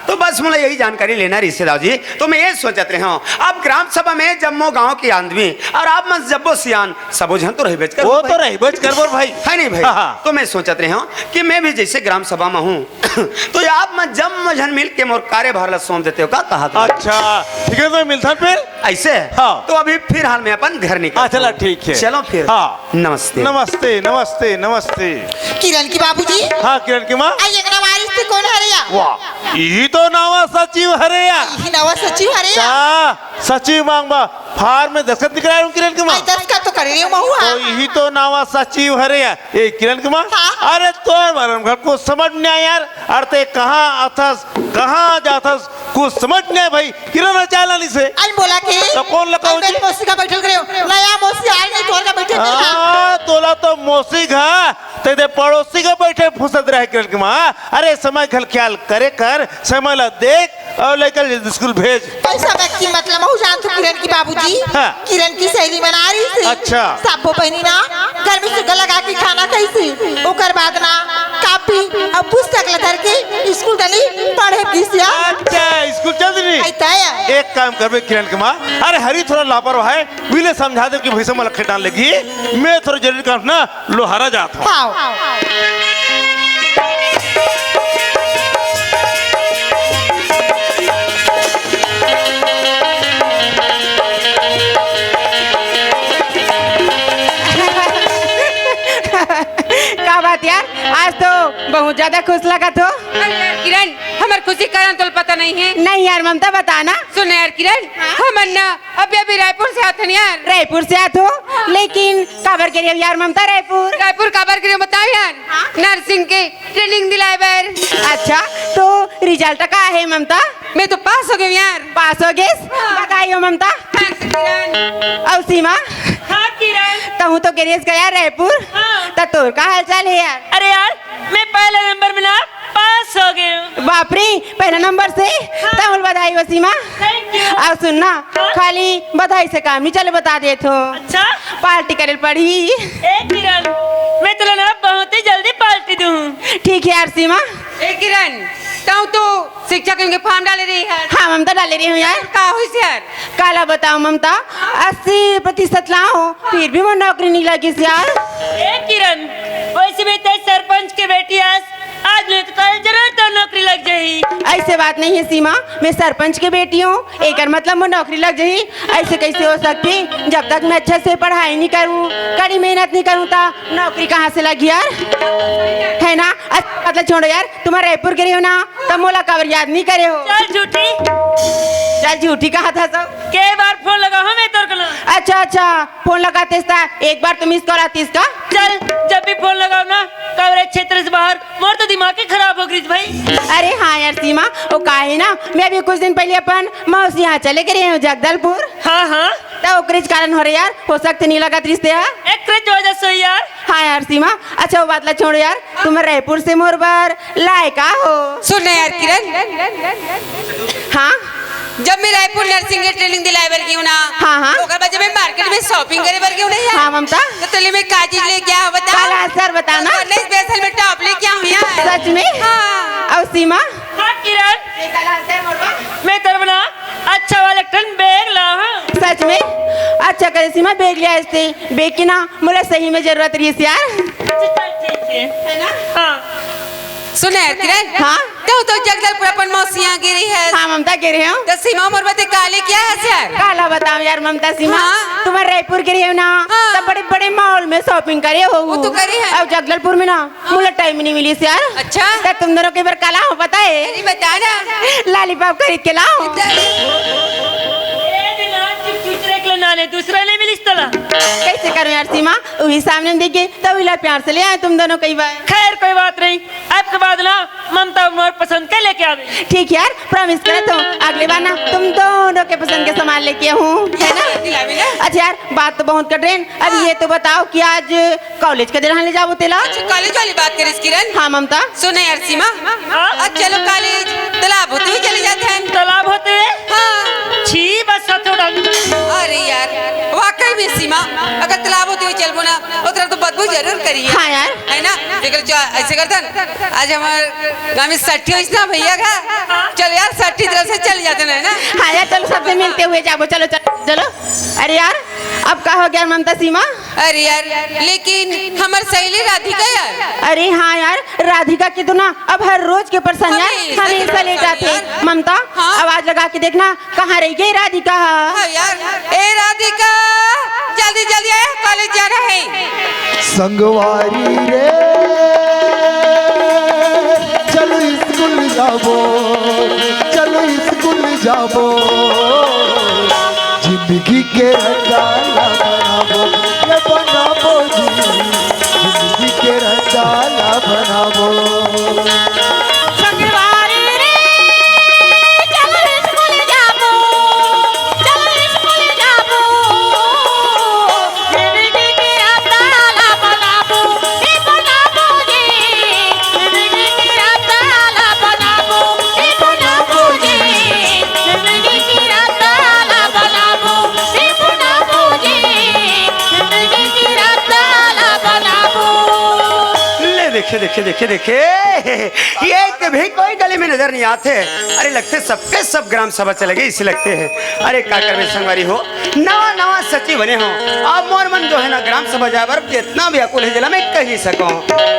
तो बस मुझे यही जानकारी लेना रिश्तेदार जी। तो मैं ये सोचत रहे हूँ अब ग्राम सभा में जम्मो गांव की आदमी और आप मत जब्बो सियान सबो जन तो रही बेच कर वो तो रही बच कर बोल भाई। है नहीं भाई। हाँ, हाँ। तो मैं सोचत रहे हूँ कि मैं भी जैसे ग्राम सभा में हूँ तो ये आप मत जम जन मिल के मोर कार्यभार ला सौंप देते हो का कहा था? अच्छा ठीक है, तो मिलता फिर ऐसे हाँ। तो अभी फिर हाल में अपन घर निकल। हाँ चला ठीक है। चलो फिर। हाँ नमस्ते नमस्ते नमस्ते नमस्ते। किरण की बाबूजी हाँ किरण की माँ। आई एक वारिस से कौन हरिया? वाह यही तो नावा सचिव हरे या। ही नवा सचिव हरिया। क्या सचिव मांगबा फार्म में दस्तखत दिख रहा है किरण की माँ। आई 10 का तो कर रही हूँ महुआ। तो यही तो नावा सचिव हरे या ये किरण की माँ। हाँ। अरे तो घर को समझ नहीं आया यार, अरे कहाँ अथस कहाँ जाथस कुछ समझ नहीं आया भाई। किरण चाला नहीं से आई बोला के तो कौन लगाओ जी? मौसी का बैठल करे हो। नया मौसी आई नहीं तोर का बैठे नहीं। हाँ तोला तो मौसी घा ते पड़ोसी का बैठे फुसत रहे किरण की माँ। अरे समय खल ख्याल करे कर, समय ला देख और लेकर स्कूल भेज। पैसा व्यक्ति मतलब महू जान तो किरण की बाबूजी। हाँ। किरण की सहेली बना रही थी। अच्छा। साबो पहनी ना घर में सुगर लगा के खाना कैसी ओकर बाद ना कापी और पुस्तक लेकर के स्कूल डली पढ़े किसिया। अच्छा स्कूल चल रही। ऐता है एक काम करबे किरण की माँ, अरे हरी थोड़ा लापरवाह है, विले समझा दे कि भैसा मला खेटान लगी, मैं थोड़ा जरूरी काम ना लोहारा जाता हूँ। हाँ का बात यार, आज तो बहुत ज्यादा खुश लगा तो। किरण हमार खुशी कारण तो पता नहीं है। नहीं यार ममता बताना। सुन यार किरण, हम अन्ना अभी अभी रायपुर से आते हैं यार। रायपुर से आते हो, लेकिन काबर के लिए यार ममता रायपुर रायपुर काबर के लिए बताओ यार। नर्सिंग के ट्रेनिंग दिलाए बार। अच्छा तो रिजल्ट का है ममता? मैं तो पास हो गई यार। पास हो गए, बताइयो ममता। और सीमा हाँ किरण। तू तो गिरीश गया रायपुर, तो तोर का हाल चाल है यार? अरे यार मैं पहले नंबर में ना पास हो गई हूँ। बाप रे पहला नंबर से। तमुल बधाई हो सीमा। Thank you. और सुनना खाली बधाई से काम नहीं चले, बता दे तो अच्छा पार्टी करे पड़ी। ए किरण मैं तो ना बहुत ही जल्दी पार्टी दूँ। ठीक है यार सीमा। ए किरण तो शिक्षक के फॉर्म डाले रही है। हाँ ममता डाले रही हूँ यार। का हुई यार? काला बताओ ममता 80% लाओ फिर भी वो नौकरी नहीं लगी यार। ए किरण वैसे भी तेज सरपंच के बेटी आज नहीं तो कल जरूर तो नौकरी लग जाएगी। ऐसे बात नहीं है सीमा, मैं सरपंच की बेटी हूँ, एक मतलब मैं नौकरी लग जाई, ऐसे कैसे हो सकती? जब तक मैं अच्छे से पढ़ाई नहीं करूँ, कड़ी मेहनत नहीं करूँ तो नौकरी कहाँ से लगी यार, है ना? अच्छा मतलब छोड़ो यार, तुम्हारे रायपुर गिरे हो ना, तब मोला कबर याद नहीं करे हो। चल झूठी, चल झूठी कहा था सब, के बार फोन लगा हो मैं तोर कला। अच्छा फोन लगाते था, एक बार तुम इसको आती इसका। चल जब भी फोन लगाओ ना कवरेज क्षेत्र से बाहर, मोर तो दिमाग ही खराब हो गई भाई। अरे हाँ यार सीमा, वो का है ना, मैं अभी कुछ दिन पहले अपन मौसी यहाँ चले गए हूँ जगदलपुर, हाँ तो ओकरेज कारण हो रहे यार, हो सकते नहीं लगा रिश्ते यार। एक वजह से यार। हाँ यार सीमा, अच्छा वो बात ला छोड़ो यार, तुम रायपुर से मोर बार लायका हो। सुन यार किरण, हाँ जब मैं रायपुर नर्सिंग की ट्रेनिंग दिलाए बर गई हूं ना, हाँ। ओकर बाद जब मैं मार्केट में शॉपिंग करे बर गई हूं ना यार, हाँ ममता, तो तले में का चीज ले क्या हो बता? काला सर बताना। नहीं स्पेशल में टॉप ले क्या हूं यार? सच में? हाँ। और सीमा? हाँ किरण, मैं तेरे बना अच्छा वाला टन बैग ला। सच में? अच्छा करे सीमा, बैग ले आए, बैग की ना मुझे सही में जरूरत रही है यार। ठीक है ना? हाँ सुन यार किरण, हाँ तो जगदलपुर अपन मौसियां गिरी है। हाँ ममता गिर रहे हो, तो सीमा मोर बते काले क्या है यार? काला बताओ यार ममता सीमा, हाँ। तुम्हारे रायपुर गिरी हो ना, हाँ। तब बड़े बड़े मॉल में शॉपिंग करे हो। वो तो करी है। अब जगदलपुर में ना मुझे टाइम नहीं मिली यार। अच्छा। तो तुम दोनों के बार काला हो पता है? नहीं बता ना। लॉलीपॉप खरीद के लाओ। नाने दूसरा नहीं मिली तला। कैसे करूं यार सीमा, वही सामने देखे तो विला प्यार से ले आए तुम दोनों कई बार। खैर कोई बात नहीं, अब के बाद ना ममता मोर पसंद के लेके आवे। ठीक यार, प्रॉमिस करे तो अगली बार ना तुम दोनों के पसंद के सामान लेके हूँ, है ना? अच्छा यार बात तो बहुत कर रहे हैं, अब ये तो बताओ कि आज कॉलेज के दिन ले जाओ तेला? कॉलेज वाली बात करिस किरण? हाँ ममता। सुने यार सीमा, आज चलो कॉलेज, तालाब होते हुए चले जाते हैं। तालाब होते हुए? हाँ। छी बस थोड़ा। अरे यार वाकई में सीमा, अगर तालाब होते हुए चलबो ना उतना तो बदबू जरूर करिए। हाँ यार, है ना? ऐसे करता आज हमारे गाँव में 60 हो ना भैया का, चल यार 60 तरह से चल जाते हैं ना। हाँ यार चलो सबसे मिलते हुए जाओ, चलो चलो चलो। अरे यार अब कहा हो गया ममता सीमा? अरे यार लेकिन हमारे सहेली राधिका यार। अरे हाँ यार, राधिका की तो ना अब हर रोज के परेशान यार हमेशा लेट आते। ममता आवाज लगा के देखना कहाँ रह गई राधिका। हाँ यार, ए राधिका जल्दी जल्दी आए, कॉलेज जा रहा है। संगवारी रे चलो स्कूल जाबो, चलो स्कूल जाबो, जिंदगी के रंगाला बनाबो, ये बनाबो जिंदगी के रंगाला बनाबो। देखे देखे देखे देखे ये कभी कोई गली में नजर नहीं आते। अरे लगते सबके सब ग्राम सभा चले गए इसे लगते हैं। अरे काकर में संगवारी हो, नवा नवा सचिव बने हो, अब मोर मन जो है ना ग्राम सभा जावर जितना भी अकुल है जिला में कह ही सकूं।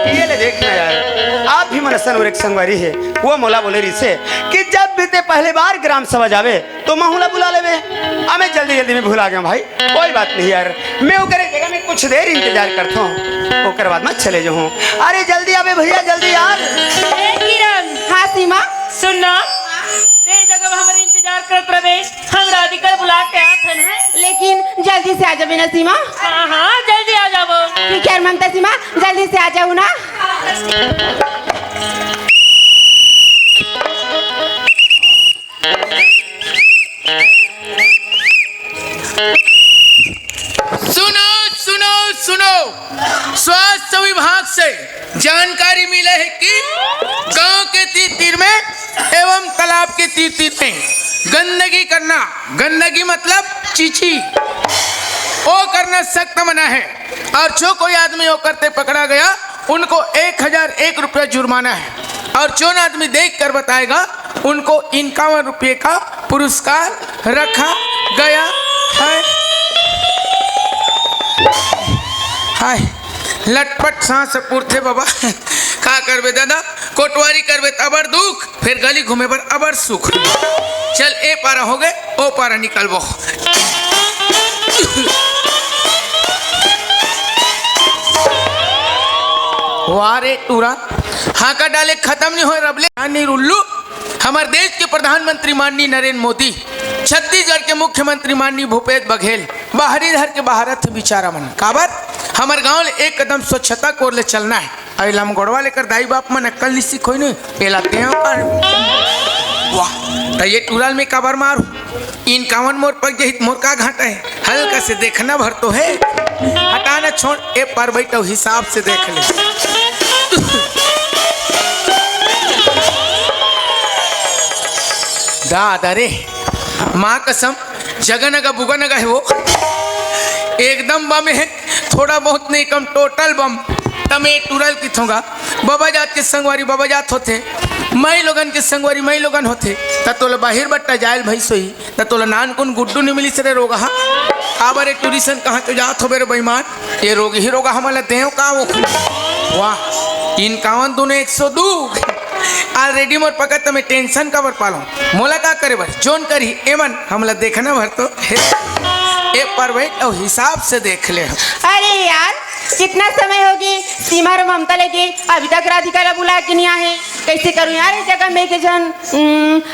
ये ले देखना यार, आप भी मनसन और एक संगवारी है, वो मोला बोले रही से कि जब भी ते पहले बार ग्राम सभा जावे तो महूला बुला लेवे। हमें जल्दी जल्दी में भुला गया भाई, कोई बात नहीं यार, मैं ओकरे जगह में कुछ देर इंतजार करता हूँ, ओकर बाद मत चले जाऊँ। अरे जल्दी आवे भैया जल्दी यार। किरण, हाँ सीमा सुनना, ते जगह हमारे इंतजार कर प्रवेश, हम राधिका बुला के आते हैं, लेकिन जल्दी से आ जाओ ना सीमा। हाँ हाँ जल्दी आ जाओ। ठीक है ममता सीमा, जल्दी से आ जाओ ना। सुनो सुनो सुनो, स्वास्थ्य विभाग से जानकारी मिले है कि गांव के तीर में एवं तालाब के तीर में गंदगी करना, गंदगी मतलब चीची, वो करना सख्त मना है। और जो कोई आदमी वो करते पकड़ा गया उनको 1001 रुपया जुर्माना है, और जो आदमी देख कर बताएगा उनको 51 रुपये का पुरस्कार रखा गया है। हाय लटपट सांस पूर्थे बाबा का करबे दादा, कोटवारी करबे तबर दुख, फिर गली घूमे पर अबर सुख। चल ए पारा हो गए, ओ पारा निकलबो। वारे टूरा हाँ का डाले खत्म नहीं हो रबले नहीं रुल्लू। हमारे देश के प्रधानमंत्री माननीय नरेंद्र मोदी, छत्तीसगढ़ के मुख्यमंत्री माननीय भूपेश बघेल बाहरी धर के बाहरत विचारा मन काबर हमारे गांव ले एक कदम स्वच्छता को ले चलना है। अरे हम गोड़वा लेकर दाई बाप मन अक्कल नहीं सीखो नहीं पेलाते हैं पर वाह। तो ये टूराल में काबर मारू इन कावन मोर पग जहित मोर का घाटा है, हल्का से देखना भर तो है, हटाना छोड़ ए पर बैठो हिसाब से देख ले। दादा रे माँ कसम जगनगा बुगनगा है वो, एकदम बम है, थोड़ा बहुत नहीं कम टोटल बम। तमे टूरल किथोंगा बाबा जात के संगवारी बाबा जात होते, मई लोगन के संगवारी मई लोगन होते, तोला बाहिर बट्टा जायल भाई सोई तोला नान कुन गुड्डू नहीं मिली सरे रोगा। हाँ आबर टूरिशन कहाँ तो जात हो बेरे बेईमान, ये रोग ही रोगा हमारा देव का वो। वाह इन कावन दोनों 102 ऑलरेडी मोर पकड़ तमें टेंशन कवर पालो मोला का करे बर जोन करी एमन हमला देखना भर तो ए पर बैठ और हिसाब से देख ले। अरे यार कितना समय होगी सीमा और ममता लेके अभी तक राधिका ला बुला के नहीं आए, कैसे करूँ यार इस जगह में के जन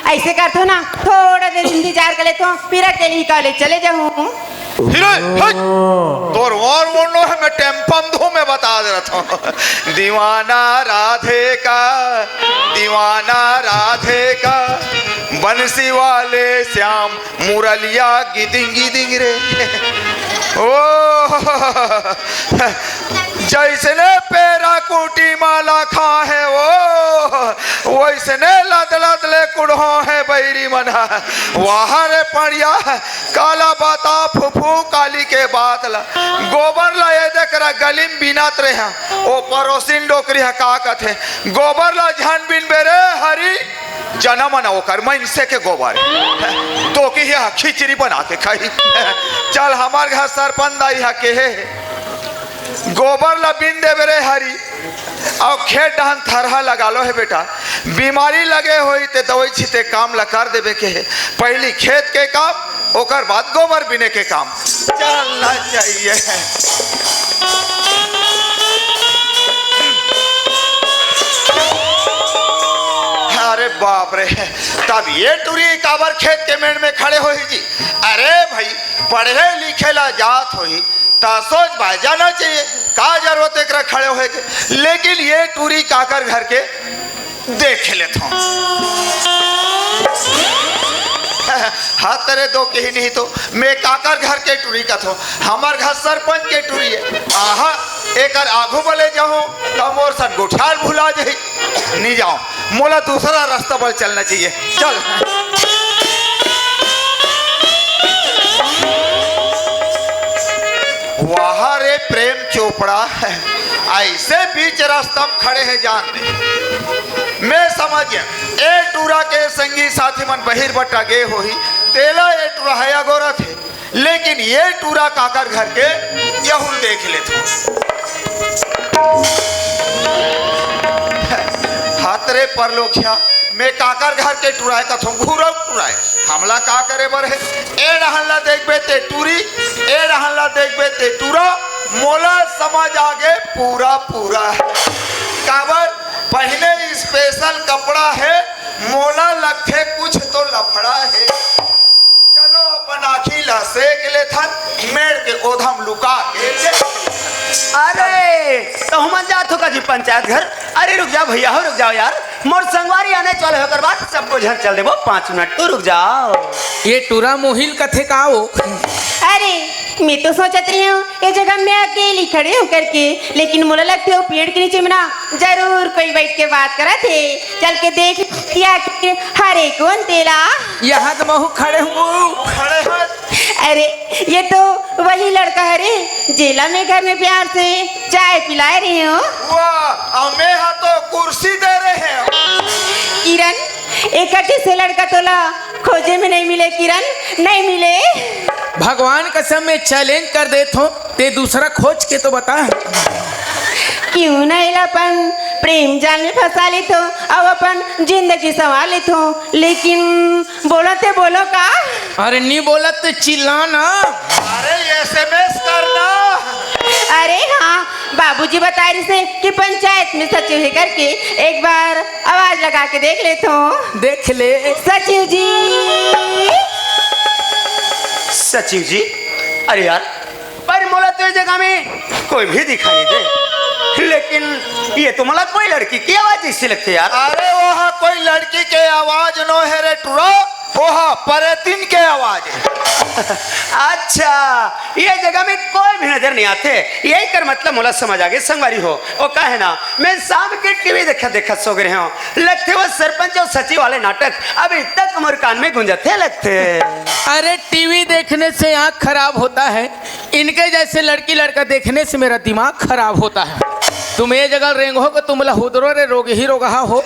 ऐसे करते हो ना, थोड़ा देर इंतजार कर लेता हूँ फिर अकेले ही कॉलेज चले जाऊँ। तोर और बोलो है मैं टेम्पम दो में बता दे रहा था। दीवाना राधे का, दीवाना राधे का, बंसी वाले श्याम मुरलिया गिदिंग गिदिंग रे। ओ जैसने पेरा कुटी माला खा है वो वैसने लद लद ले कुड़ो है बैरी मना। वहाँ रे पड़िया काला बाता फुफू काली के बात ला गोबर ला ये देख रहा गलिम बिनात रहे हैं ओ परोसिन डोकरी है का कथे गोबर ला झन बिन बेरे हरी जन्म न होकर मैं इनसे के गोबर तो की खिचड़ी बना के खाई। चल हमार घर सरपंच आई है के गोबर ला बिन दे बेरे हरी और खेत डहन थरहा लगा लो है बेटा, बीमारी लगे हुई ते दवाई छीते काम ला कर देवे के है, पहली खेत के काम ओकर बाद गोबर बिने के काम चलना चाहिए। अरे बाप रे तब ये टूरी काबर खेत के मेड़ में खड़े हो जी। अरे भाई पढ़े लिखे ला जात हो सोच भाई जाना चाहिए का जरूरत है खड़े हुए के, लेकिन ये टूरी काकर घर के देख लेता हूँ। हाँ तेरे दो के ही नहीं तो मैं काकर घर के टूरी का थो, हमार घर सरपंच के टूरी है। आहा एक आगू बले जाऊँ तो मोर सन गुठार भुला जाए नहीं जाऊँ, मोला दूसरा रास्ता पर चलना चाहिए। चल वहाँ रे प्रेम चोपड़ा है ऐसे बीच रास्ता में खड़े हैं जान दे। मैं समझ गया ए टूरा के संगी साथी मन बहिर बटा गए हो ही तेला ए टूरा हया गोरा थे, लेकिन ये टूरा काकर घर के यहुल देख ले थे। हाथरे पर लोखिया मैं काकर घर के टुराए कथों घूरा टुराए हमला का करे बर है। ए रहला देखबे ते टूरी, ए रहला देखबे ते टूरा, मोला समझ आगे पूरा पूरा है। काबर पहले स्पेशल कपड़ा है, मोला लगथे कुछ तो लफड़ा है। चलो अपन आखी ला सेक ले थन मेड़ के ओधम लुका के अरे तो हम जात हो का जी पंचायत घर। अरे रुक जाओ भैया हो रुक जाओ यार, मोर संगवारी आने चले होकर बात सबको झन चल देबो 5 मिनट तो रुक जाओ। ये टूरा मोहिल कथे का हो। अरे मैं तो सोचत रही हूँ ये जगह में अकेली खड़े हो करके, लेकिन मुझे लगते हो पेड़ के नीचे में ना जरूर कोई बैठ के बात करा थे। चल के देख क्या हरे कौन तेला यहाँ तो महू खड़े हूँ। अरे ये तो वही लड़का है रे जेला में घर में प्यार से चाय पिला रही हूँ। मैं तो कुर्सी दे रहे हैं। किरण एक से लड़का तोला खोजे में नहीं मिले, किरण नहीं मिले। भगवान कसम में चैलेंज कर देत हो ते दूसरा खोज के तो बता। क्यों नहीं लापन प्रेम जाल में फंसा लेत हो और अपन जिंदगी संवार लेत हो, लेकिन बोलते बोलो का? अरे नहीं बोला तो चिल्लाना। अरे एसएमएस करना। अरे हाँ, बाबूजी बता रहे थे कि पंचायत में सचिव है करके एक बार आवाज लगा के देख लेते हो। देख ले। सचिव जी। सचिव जी, अरे यार पर मोला तो इस जगह में कोई भी दिखाई नहीं दे, लेकिन ये तो मला कोई लड़की की आवाज जैसी लगती है यार। अरे वहाँ कोई लड़की के आवाज नो है रे टुरा, वहाँ परतिन के आवाज है। अच्छा, ये जगह में कोई भी नजर नहीं आते, यही कर मतलब मोला समझ आ गए संगवारी हो। वो का है ना, मैं शाम के टीवी देखा सो गए हो, लगते वो सरपंच और सचिव वाले नाटक अभी तक मोर कान में गूंजते लगते। अरे टीवी देखने से आँख खराब होता है, इनके जैसे लड़की लड़का देखने से मेरा दिमाग खराब होता है। तुम ये जगह रेंग हो तुम हुदरो रे रोग ही रोगा हो।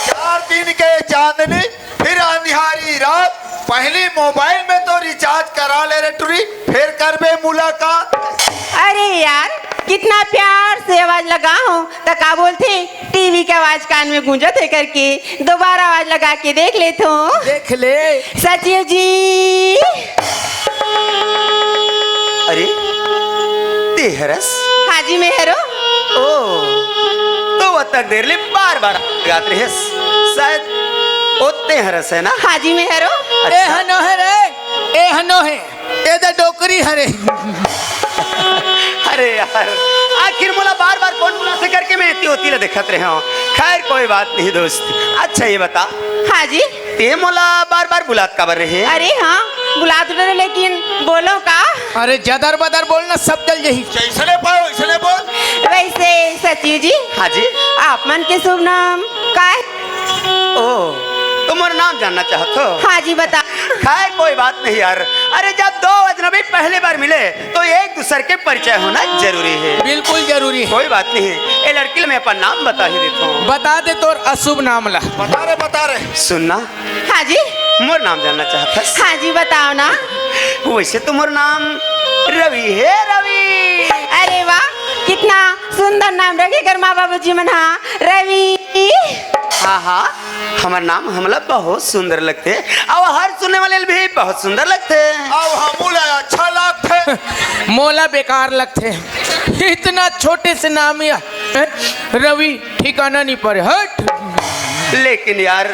4 दिन के चांदनी फिर अंधियारी रात, पहली मोबाइल में तो रिचार्ज करा ले रे टुरी, फिर कर बे मुलाकात। अरे यार कितना प्यार से आवाज लगा हो तो का बोलते टीवी की आवाज कान में गूंजत है करके दोबारा आवाज लगा के देख लेते हो। देख ले। सचिव जी। अरे तेहरस। हाँ जी मेहरो। ओ तो वो तक देर ले बार बार गात रहे, शायद ओते हरस है ना। हाँ जी मेहरो। ए हनो है रे, ए हनो है, ए द डोकरी हरे। अरे यार आखिर मोला बार बार कौन बुला से करके मैं इतनी होती देखत रहे हो। खैर कोई बात नहीं दोस्त। अच्छा ये बता। हाँ जी। ते मोला बार बार बुलात काबर रहे? अरे हाँ बुला तो रहे, लेकिन बोलो का? अरे जदर बदर बोलना सब चल यही। जैसने पाओ वैसने बोल। वैसे सचिव जी। हाँ जी। आप मन के शुभ नाम का है? ओ तुम्हारा नाम जानना चाहते हो? हाँ जी बता। खैर कोई बात नहीं यार। अरे जब दो अजनबी पहली बार मिले तो एक दूसरे के परिचय होना जरूरी है। बिल्कुल जरूरी है। कोई बात नहीं है, ये लड़की मैं अपन नाम बता ही देता हूँ। बता दे तो अशुभ नाम ला। बता रहे। सुनना। हाँ जी। मोर नाम जानना चाहता? हाँ जी बताओ ना। वैसे तो मोर नाम रवि है, रवि। अरे वाह कितना सुंदर नाम रखे कर माँ बाबू जी मन। हाँ रवि। हाँ हाँ हमारा नाम हमला बहुत सुंदर लगते और हर सुनने वाले भी बहुत सुंदर लगते। अब हमूला अच्छा लगते, मोला बेकार लगते। इतना छोटे से नाम या रवि ठिकाना नहीं पड़े हट। लेकिन यार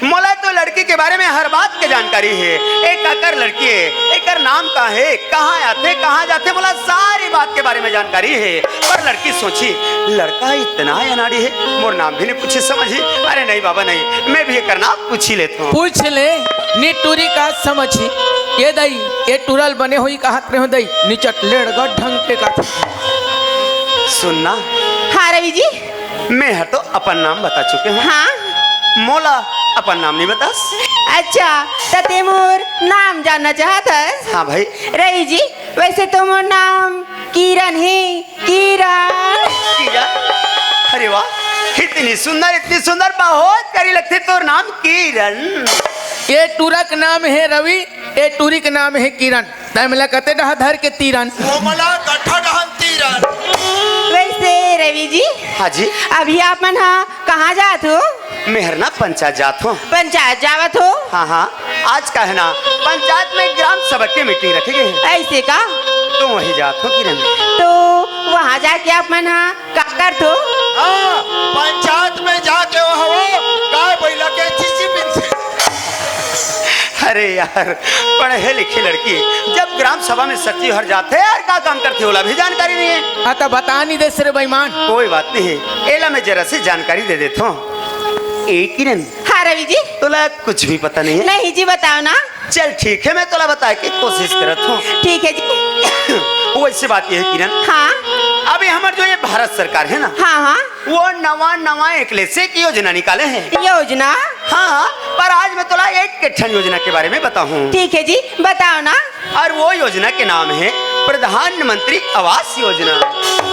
मोला तो लड़की के बारे में हर बात की जानकारी है। एक आकर लड़की है, एक नाम का है, कहाँ आते कहाँ जाते, मोला सारी बात के बारे में जानकारी है। पर लड़की सोची लड़का इतना अनाड़ी है, मोर नाम भी नहीं पूछे समझी। अरे नहीं बाबा नहीं, मैं भी करना पूछ ही लेता हूँ। पूछ ले नी टूरी का समझी। ये दई ये टूरल बने हुई कहा हो दई निचट लेड़गा ढंग के का। सुनना। हाँ रवि जी। मैं हर तो अपन नाम बता चुके हूँ। हाँ मोला अपन नाम नहीं बता। अच्छा तो तैमूर नाम जानना चाहता है? हाँ भाई। रवि जी वैसे तो मोर नाम किरण है। किरण। अरे वाह इतनी सुंदर बहुत करी लगती तोर नाम किरण। ये टूरा का नाम है रवि, ये टूरी का नाम है किरण। तैमला कहते डहा धर के तीरन। वो मला गठा डहन तीरन। वैसे रवि जी। हाँ जी। अभी आप मन हाँ कहाँ जात हो? मेहरना पंचायत जात हो। पंचायत जावत हो? हाँ हाँ आज का है ना पंचायत में ग्राम सभा की मीटिंग रखी गई है। ऐसे का? तुम वही जात हो किरण? तो वहाँ जाके आप मन हाँ का करत हो? हाँ पंचायत में जाके वो गाय बैला के चिची पिन। अरे यार पढ़े लिखी लड़की जब ग्राम सभा में सचिव हर जाते यार क्या काम करते होला भी जानकारी नहीं है। हाँ तो बता नहीं दे सर बेईमान। कोई बात नहीं है, एला मैं जरा सी जानकारी दे देता हूँ। एक किरण। हाँ रवि जी। तोला कुछ भी पता नहीं है? नहीं जी बताओ ना। चल ठीक है मैं तोला बता के कोशिश करत हूँ। ठीक है जी। वैसे बात ये है किरण। हाँ अभी हमारे जो ये भारत सरकार है ना, हाँ हाँ वो नवा एकलेसे की योजना निकाले हैं। योजना? हाँ पर आज मैं तोला एक किठन योजना के बारे में बताऊँ। ठीक है जी बताओ ना। और वो योजना के नाम है प्रधानमंत्री आवास योजना।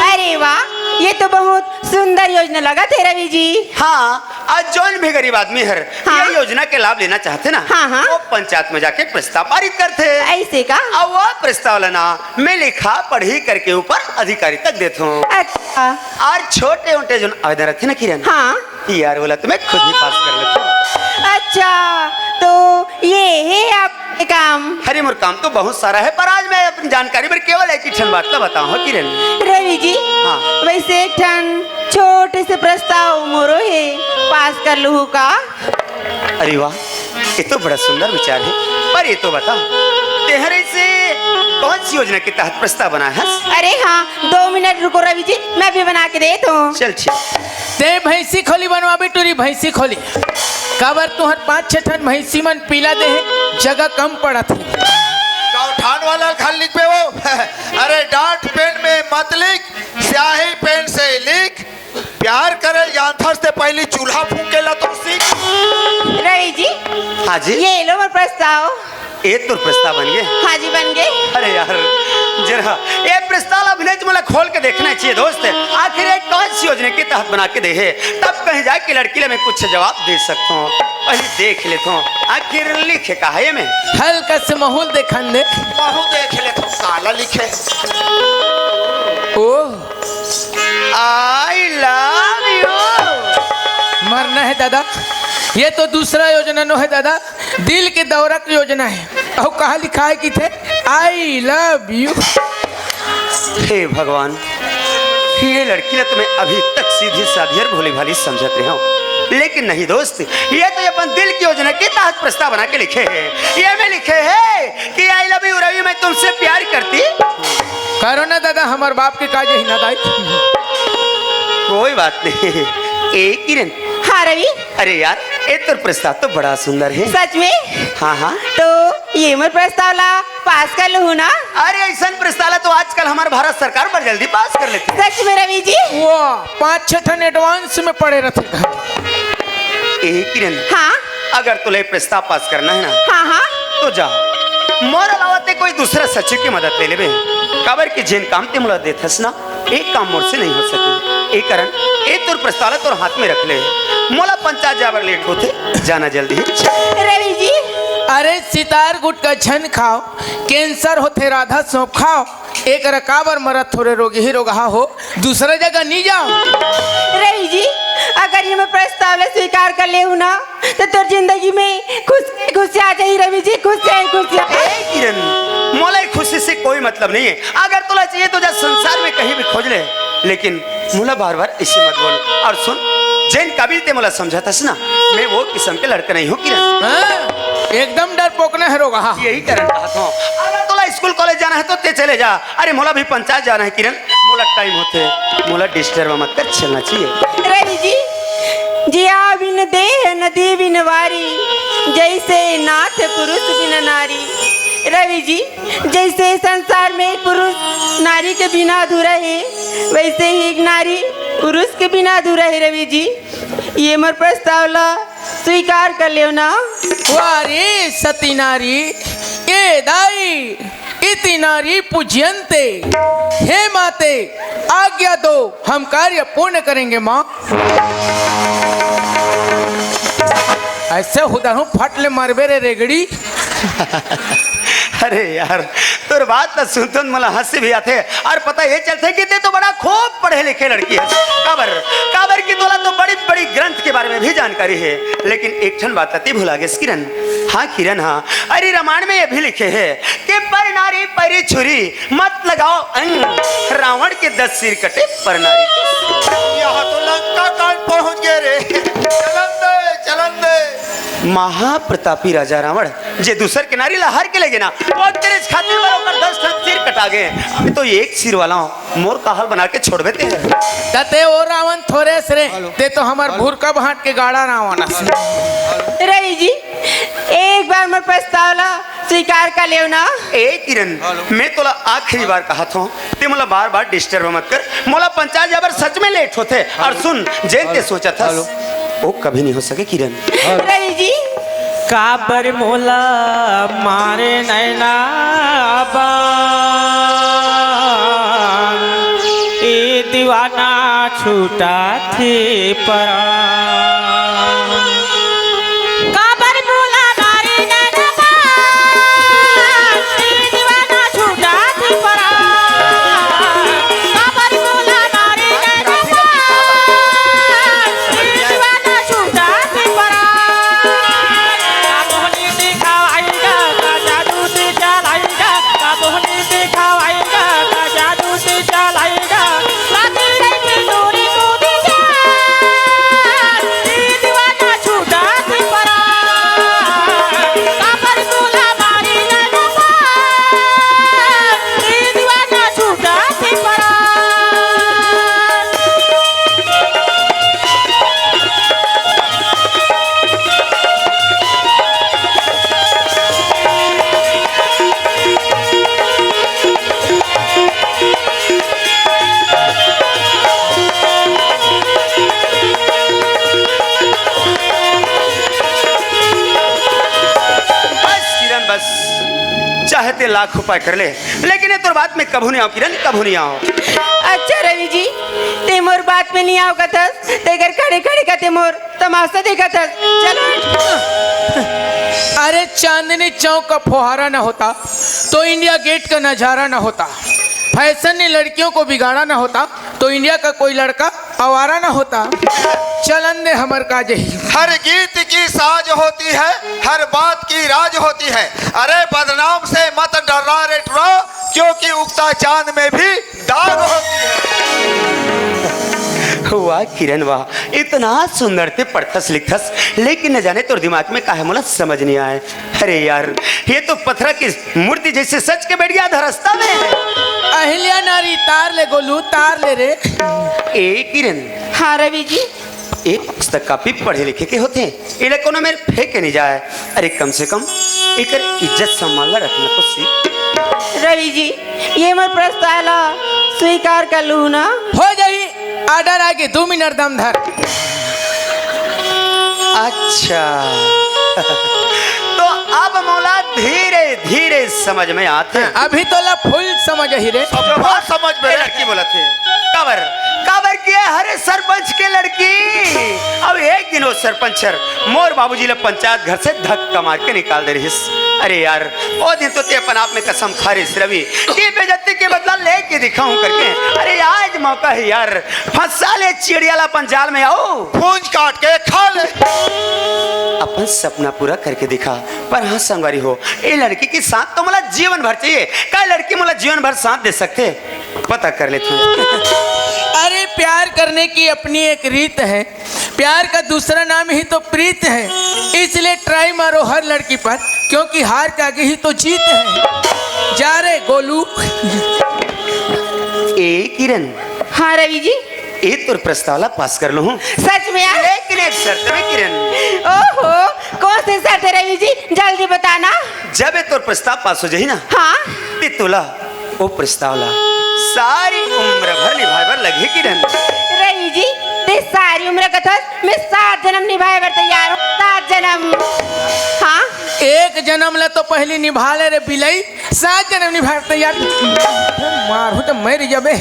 अरे वाह ये तो बहुत सुंदर योजना लगा थे रवि जी। हाँ, आज जौन भी गरीब आदमी है हाँ? ये योजना के लाभ लेना चाहते ना, हाँ, हाँ। वो पंचायत में जाके प्रस्ताव पारित करते। ऐसे का? अब वो प्रस्ताव लेना मैं लिखा पढ़ी करके ऊपर अधिकारी तक देता हूँ। अच्छा। और छोटे मोटे जो आवेदन रहते ना किरण, हाँ यार बोला तो मैं खुद ही पास कर लेता हूँ। अच्छा, तो ये है आपके काम। अरे मोर काम तो बहुत सारा है, पर आज मैं अपनी जानकारी पर केवल एक ही ठन बात का बताऊँ हो किरण। रवि जी, हाँ। वैसे एक ठन छोटे से प्रस्ताव मोरो है, पास कर लूँ का? अरे वाह, ये तो बड़ा सुंदर विचार है, पर ये तो बता तेहरे से कौन सी योजना के तहत प्रस्ताव बना है? अरे हाँ, 2 मिनट रुको रवि जी, मैं भी बना के देता हूँ। चल चल। ते भैंसी खोली बनवा टूरी भैंसी खोली काबर तुहर 5-6 ठन भैंसी मन पीला दे है, जगह कम पड़ा थे। गौठान वाला खान लिख पे वो अरे डांट पेन में मत लिख, स्याही पेन से लिख। प्यार करे जानथस से पहले चूल्हा फूकेला तो सीख। रवि जी, हाँ जी, ये लो मेरा प्रस्ताव। ये तो प्रस्ताव बन गए। हाँ जी, बन गए। अरे यार जरा ये प्रस्ताव अभिनय मला खोल के देखना चाहिए दोस्त। आखिर एक कौन सी योजना के तहत बना के दे है, तब कहीं जाके लड़की ले मैं कुछ जवाब दे सकता हूँ। पहले देख लेता हूँ आखिर लिखे का है में। हल्का से माहौल देखन दे। बहु देख ले तो काला लिखे। ओह, आई लव यू। मरना है दादा, ये तो दूसरा योजना नो है दादा, दिल के दौरा की योजना है। और कहा लिखा है कि थे आई लव यू। हे भगवान, ये लड़की ने तुम्हें अभी तक सीधी साधी और भोली भाली समझत रहे हो, लेकिन नहीं दोस्त, ये तो अपन दिल की योजना के तहत प्रस्ताव बना के लिखे है। ये में लिखे है कि आई लव यू रवि, मैं तुमसे प्यार करती। करो ना दादा, हमारे बाप के काज ही ना दाई। कोई बात नहीं। एक किरण, हाँ रवि, अरे यार ये तो प्रस्ताव तो बड़ा सुंदर है। सच में? हाँ हाँ, तो ये मेरा प्रस्ताव ला पास कर लूँ ना? अरे ऐसा प्रस्ताव तो आजकल हमारे भारत सरकार पर जल्दी पास कर लेती है। सच में रवि जी? वाह, 5-6 ठन एडवांस में पड़े रहते। एक किरण, हाँ अगर तुम्हें प्रस्ताव पास करना है ना, हाँ हाँ, तो जाओ मोर अलावा कोई दूसरा सचिव की मदद ले लेबे। काबर की जिन काम ते मुला देथस ना, एक काम मोर से नहीं हो सके। एक कारण एक तोर प्रस्ताव तोर हाथ में रख ले, मोला पंचायत जाबर लेट होते, जाना जल्दी है। रवि जी, अरे सितार गुट का छन खाओ, कैंसर होते राधा सौंप खाओ, एक रकाबर मरत थोड़े रोगी ही रोगा हो, दूसरा जगह नहीं जाओ। रवि जी, अगर ये मैं प्रस्ताव ले स्वीकार कर ले ना, तो तोर जिंदगी में खुश आ जाए रवि जी, खुश जाए। किरण, मोला खुशी से कोई मतलब नहीं है। अगर तुला चाहिए तो जा संसार में कहीं भी खोज ले, लेकिन मोला बार बार ऐसे मत बोल। और सुन, जैन काबिल ते मोला समझातस ना, मैं वो किस्म के लड़का नहीं हूँ किरण। हाँ, एकदम डर पोकना है रोगा। यही कारण कहता हूँ, अगर तुला स्कूल कॉलेज जाना है तो ते चले जा। अरे मोला भी पंचायत जाना है किरण, मोला टाइम होते, मोला डिस्टर्ब मत कर, चलना चाहिए। रवि जी, जिया बिन देह नदी बिन वारी, जैसे नाथ पुरुष बिन नारी। रवि जी, जैसे संसार में एक पुरुष नारी के बिना अधूरा है, वैसे ही एक नारी पुरुष के बिना अधूरा है। रवि जी, ये मर प्रस्ताव ला स्वीकार कर ले ना। वारे सती नारी ए दाई इति नारी पूज्यन्ते, हे माते आज्ञा दो, हम कार्य पूर्ण करेंगे माँ। ऐसे होता हूँ फट ले मारबे रे रेगड़ी। अरे यार तोर बात तो सुनते मला हंसी भी आते, और पता ये चलते कि ते तो बड़ा खूब पढ़े लिखे लड़की है। काबर की तोला तो बड़ी बड़ी ग्रंथ के बारे में भी जानकारी है, लेकिन एक ठन बात अति भुला गए किरण। हाँ किरण, हाँ, अरे रामायण में ये भी लिखे है कि पर नारी परी छुरी मत लगाओ अंग, रावण के 10 सिर कटे पर नारी। यहाँ तो लंका कांड पहुंच गए रे। चलन दे। महाप्रतापी राजा रावण जे दूसर के नारी लहर के लगे ना, वो तेरे खातिर पर 10 सिर कटा गए। अभी तो एक सिर वाला मोर का हाल बना के छोड़ देते हैं। तते ओ रावण थोड़े सरे, ते तो हमार भूर का भाट के गाड़ा रावण। रवि जी, एक बार मर प्रस्ताव ला स्वीकार कर ले ना। ए किरण, मैं तोला आखिरी बार कहा था, ते मोला बार बार डिस्टर्ब मत कर। मोला पंचायत जाबर सच में लेट होते। और सुन, जैन ते सोचा था वो कभी नहीं हो सके किरण। रवि जी, काबर मोला मारे नैना बान, ए दीवाना छूटा थे परान। काबर बोला नारी नैनपाल, तेरे दीवाना छूटा थी परान। काबर बोला नारी नैनपाल, तेरे दीवाना छूटा थी परान। काबोहनी दिखावाएगा का जादू से चलाएगा, काबोहनी दिखावाएगा का जादू से चलाएगा। लाती रही डोरी को दी जान, तेरे दीवाना छूटा थी परान। काबर बोला नारी नैनपाल, तेरे दीवाना छूटा थी परान। बस किरण बस, चाहते लाख उपाय कर ले, लेकिन ये तो बात में कभू नहीं आओ किरण, कभू नहीं आओ। अच्छा रवि जी, ते मोर बात में नहीं आओ कथस, ते घर खड़े खड़े का ते मोर तमाशा देखा था। चलो अरे चांदनी चौक का फुहारा ना होता तो इंडिया गेट का नजारा ना होता। फैशन ने लड़कियों को बिगाड़ा ना होता तो इंडिया का कोई लड़का आवारा ना होता। चलन दे हमर का जही। हर गीत की साज होती है, हर बात की राज होती है। अरे बदनाम से मत डरना रे टुरा, क्योंकि उगता चांद में भी दाग होती है। वाह किरण वाह, इतना सुंदर थे पढ़थस लिखथस, लेकिन न जाने तो दिमाग में काहे मोला समझ नहीं आए। अरे यार, ये तो पत्थर की मूर्ति जैसे सच के बैठ गया धरस्ता में। अहिल्या नारी तार ले गोलू तार ले रे। ए किरण, हाँ रवि जी, एक पुस्तक काफी पढ़े लिखे के होते हैं, इन्हें कोनो में फेंके नहीं जाए। अरे कम से कम एक इज्जत सम्मान ला रखना तो सीख। रवि जी, ये मोर प्रस्ताव ला स्वीकार कर लूँ ना। हो जाई आर्डर आगे 2 मिनट दम धर। अच्छा तो अब मौला धीरे धीरे समझ में आते हैं। अभी तो ला फुल समझ ही रे। अब बात समझ में लड़की बोला थे काबर काबर किया हरे सरपंच के लड़की। अब एक दिन वो सरपंच मोर बाबूजी ले पंचायत घर से धक्का मार के निकाल दे रही। अरे यार, वो दिन तो ते अपन आप में कसम खा रही रवि कि बेइज्जती के बदला लेके दिखाऊं करके। अरे आज मौका है यार, फंसा ले चिड़ियाला पंजाल में आओ, पूंछ काट के खा ले। अपन सपना पूरा करके दिखा। पर हाँ संगवारी हो, ये लड़की के साथ तो मला जीवन भर चाहिए। क्या लड़की मला जीवन भर साथ दे सकते, पता कर ले तू। अरे प्यार करने की अपनी एक रीत है, प्यार का दूसरा नाम ही तो प्रीत है। इसलिए ट्राई मारो हर लड़की पर, क्योंकि हार के आगे ही तो जीत है। जा रे गोलू। ए किरण, हाँ रवि जी, एक तो प्रस्तावला पास कर लूं। सच में यार? लेकिन एक शर्त में किरण। ओहो, कौन सी शर्त है रवि जी, जल्दी बताना। जब ये तो प्रस्ताव पास हो जाए ना, हाँ ते तोला वो प्रस्तावला सारी उम्र भर निभाए भर लगे किरण। रवि जी, ते सारी उम्र कथा मैं 7 जन्म निभाए बर तैयार हूँ। 7 जन्म। हाँ, एक जन्म ला तो पहले निभा ले रे बिलई, 7 जन्म निभा तैयार। मारू तो मर जाबे।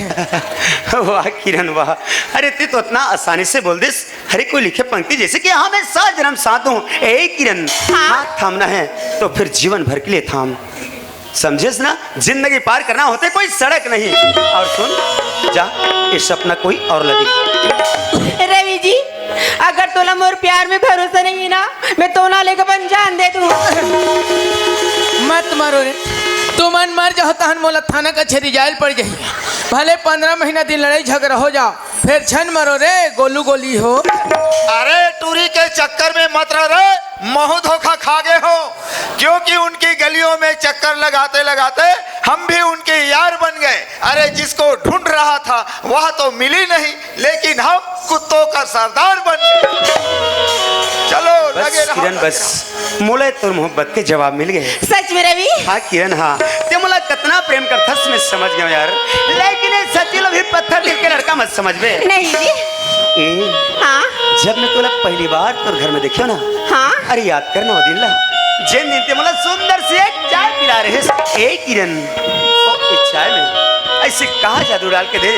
वाह किरण वाह, अरे ते तो इतना आसानी से बोल दिस। अरे कोई लिखे पंक्ति जैसे कि हाँ मैं 7 जन्म साथ हूँ। ए किरण, हाथ थामना है तो फिर जीवन भर के लिए थाम, समझे ना। जिंदगी पार करना होते कोई सड़क नहीं। और सुन जा, ये सपना कोई और लगे। रवि जी, अगर तोला मोर प्यार में भरोसा नहीं है ना, मैं तो ना लेकर अपन जान दे दूँ। मत मारो रे, तू मन मर जाओ तहन मोला थाना कचहरी जायल पड़ जाइए। भले 15 महीना दिन लड़ाई झगड़ा हो जाओ, फिर छन मरो रे गोलू गोली हो। अरे टूरी के चक्कर में मत रह रे, महू धोखा खा गए हो। क्योंकि उनकी गलियों में चक्कर लगाते लगाते हम भी उनके यार बन गए। अरे जिसको ढूंढ रहा था वह तो मिली नहीं, लेकिन हम कुत्तों का सरदार बन गए। चलो बस लगे रहो। किरण बस, मोला तो मोहब्बत के जवाब मिल गए। सच में रवि? हाँ किरण हाँ, ते मोला कितना प्रेम करथस मैं समझ गया यार, लेकिन ये सचिल भी पत्थर दिल के लड़का मत समझ बे। नहीं जी। ए, हाँ जब मैं तोला पहली बार तोर घर में देखियो ना, हाँ, अरे याद करना वो दिन ला जिन दिन ते मोला सुंदर से एक चाय पिला रहे। ए किरण, ओ इस चाय में ऐसे कहा जादू डाल के दे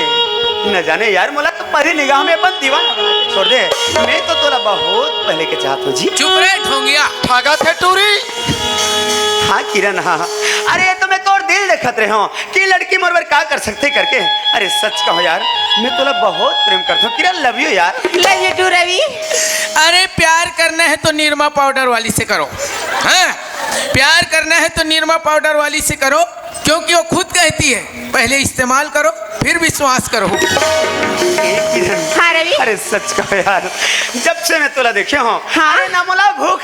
न जाने यार मोला तो पहली निगाह में अपन दीवाना बना के छोड़ दे। मैं तो तोला बहुत पहले के चाहत हूँ जी। चुप रहे ठोंगिया। भागा थे टूरी। हाँ किरण हाँ, अरे ये तो मैं तोर दिल देखत रहे हूँ कि लड़की मोरबर का कर सकते करके। अरे सच कहो यार, मैं तोला बहुत प्रेम करता हूँ किरण, लव यू यार। Love you too Ravi. अरे प्यार करना है तो निरमा पाउडर वाली से करो। हाँ, प्यार करना है तो निरमा पाउडर वाली से करो, क्योंकि वो खुद कहती है पहले इस्तेमाल करो फिर विश्वास करो। किरण हाँ रवि। अरे सच कहो यार, जब से मैं तोला देखे हूँ हाँ? अरे ना मोला भूख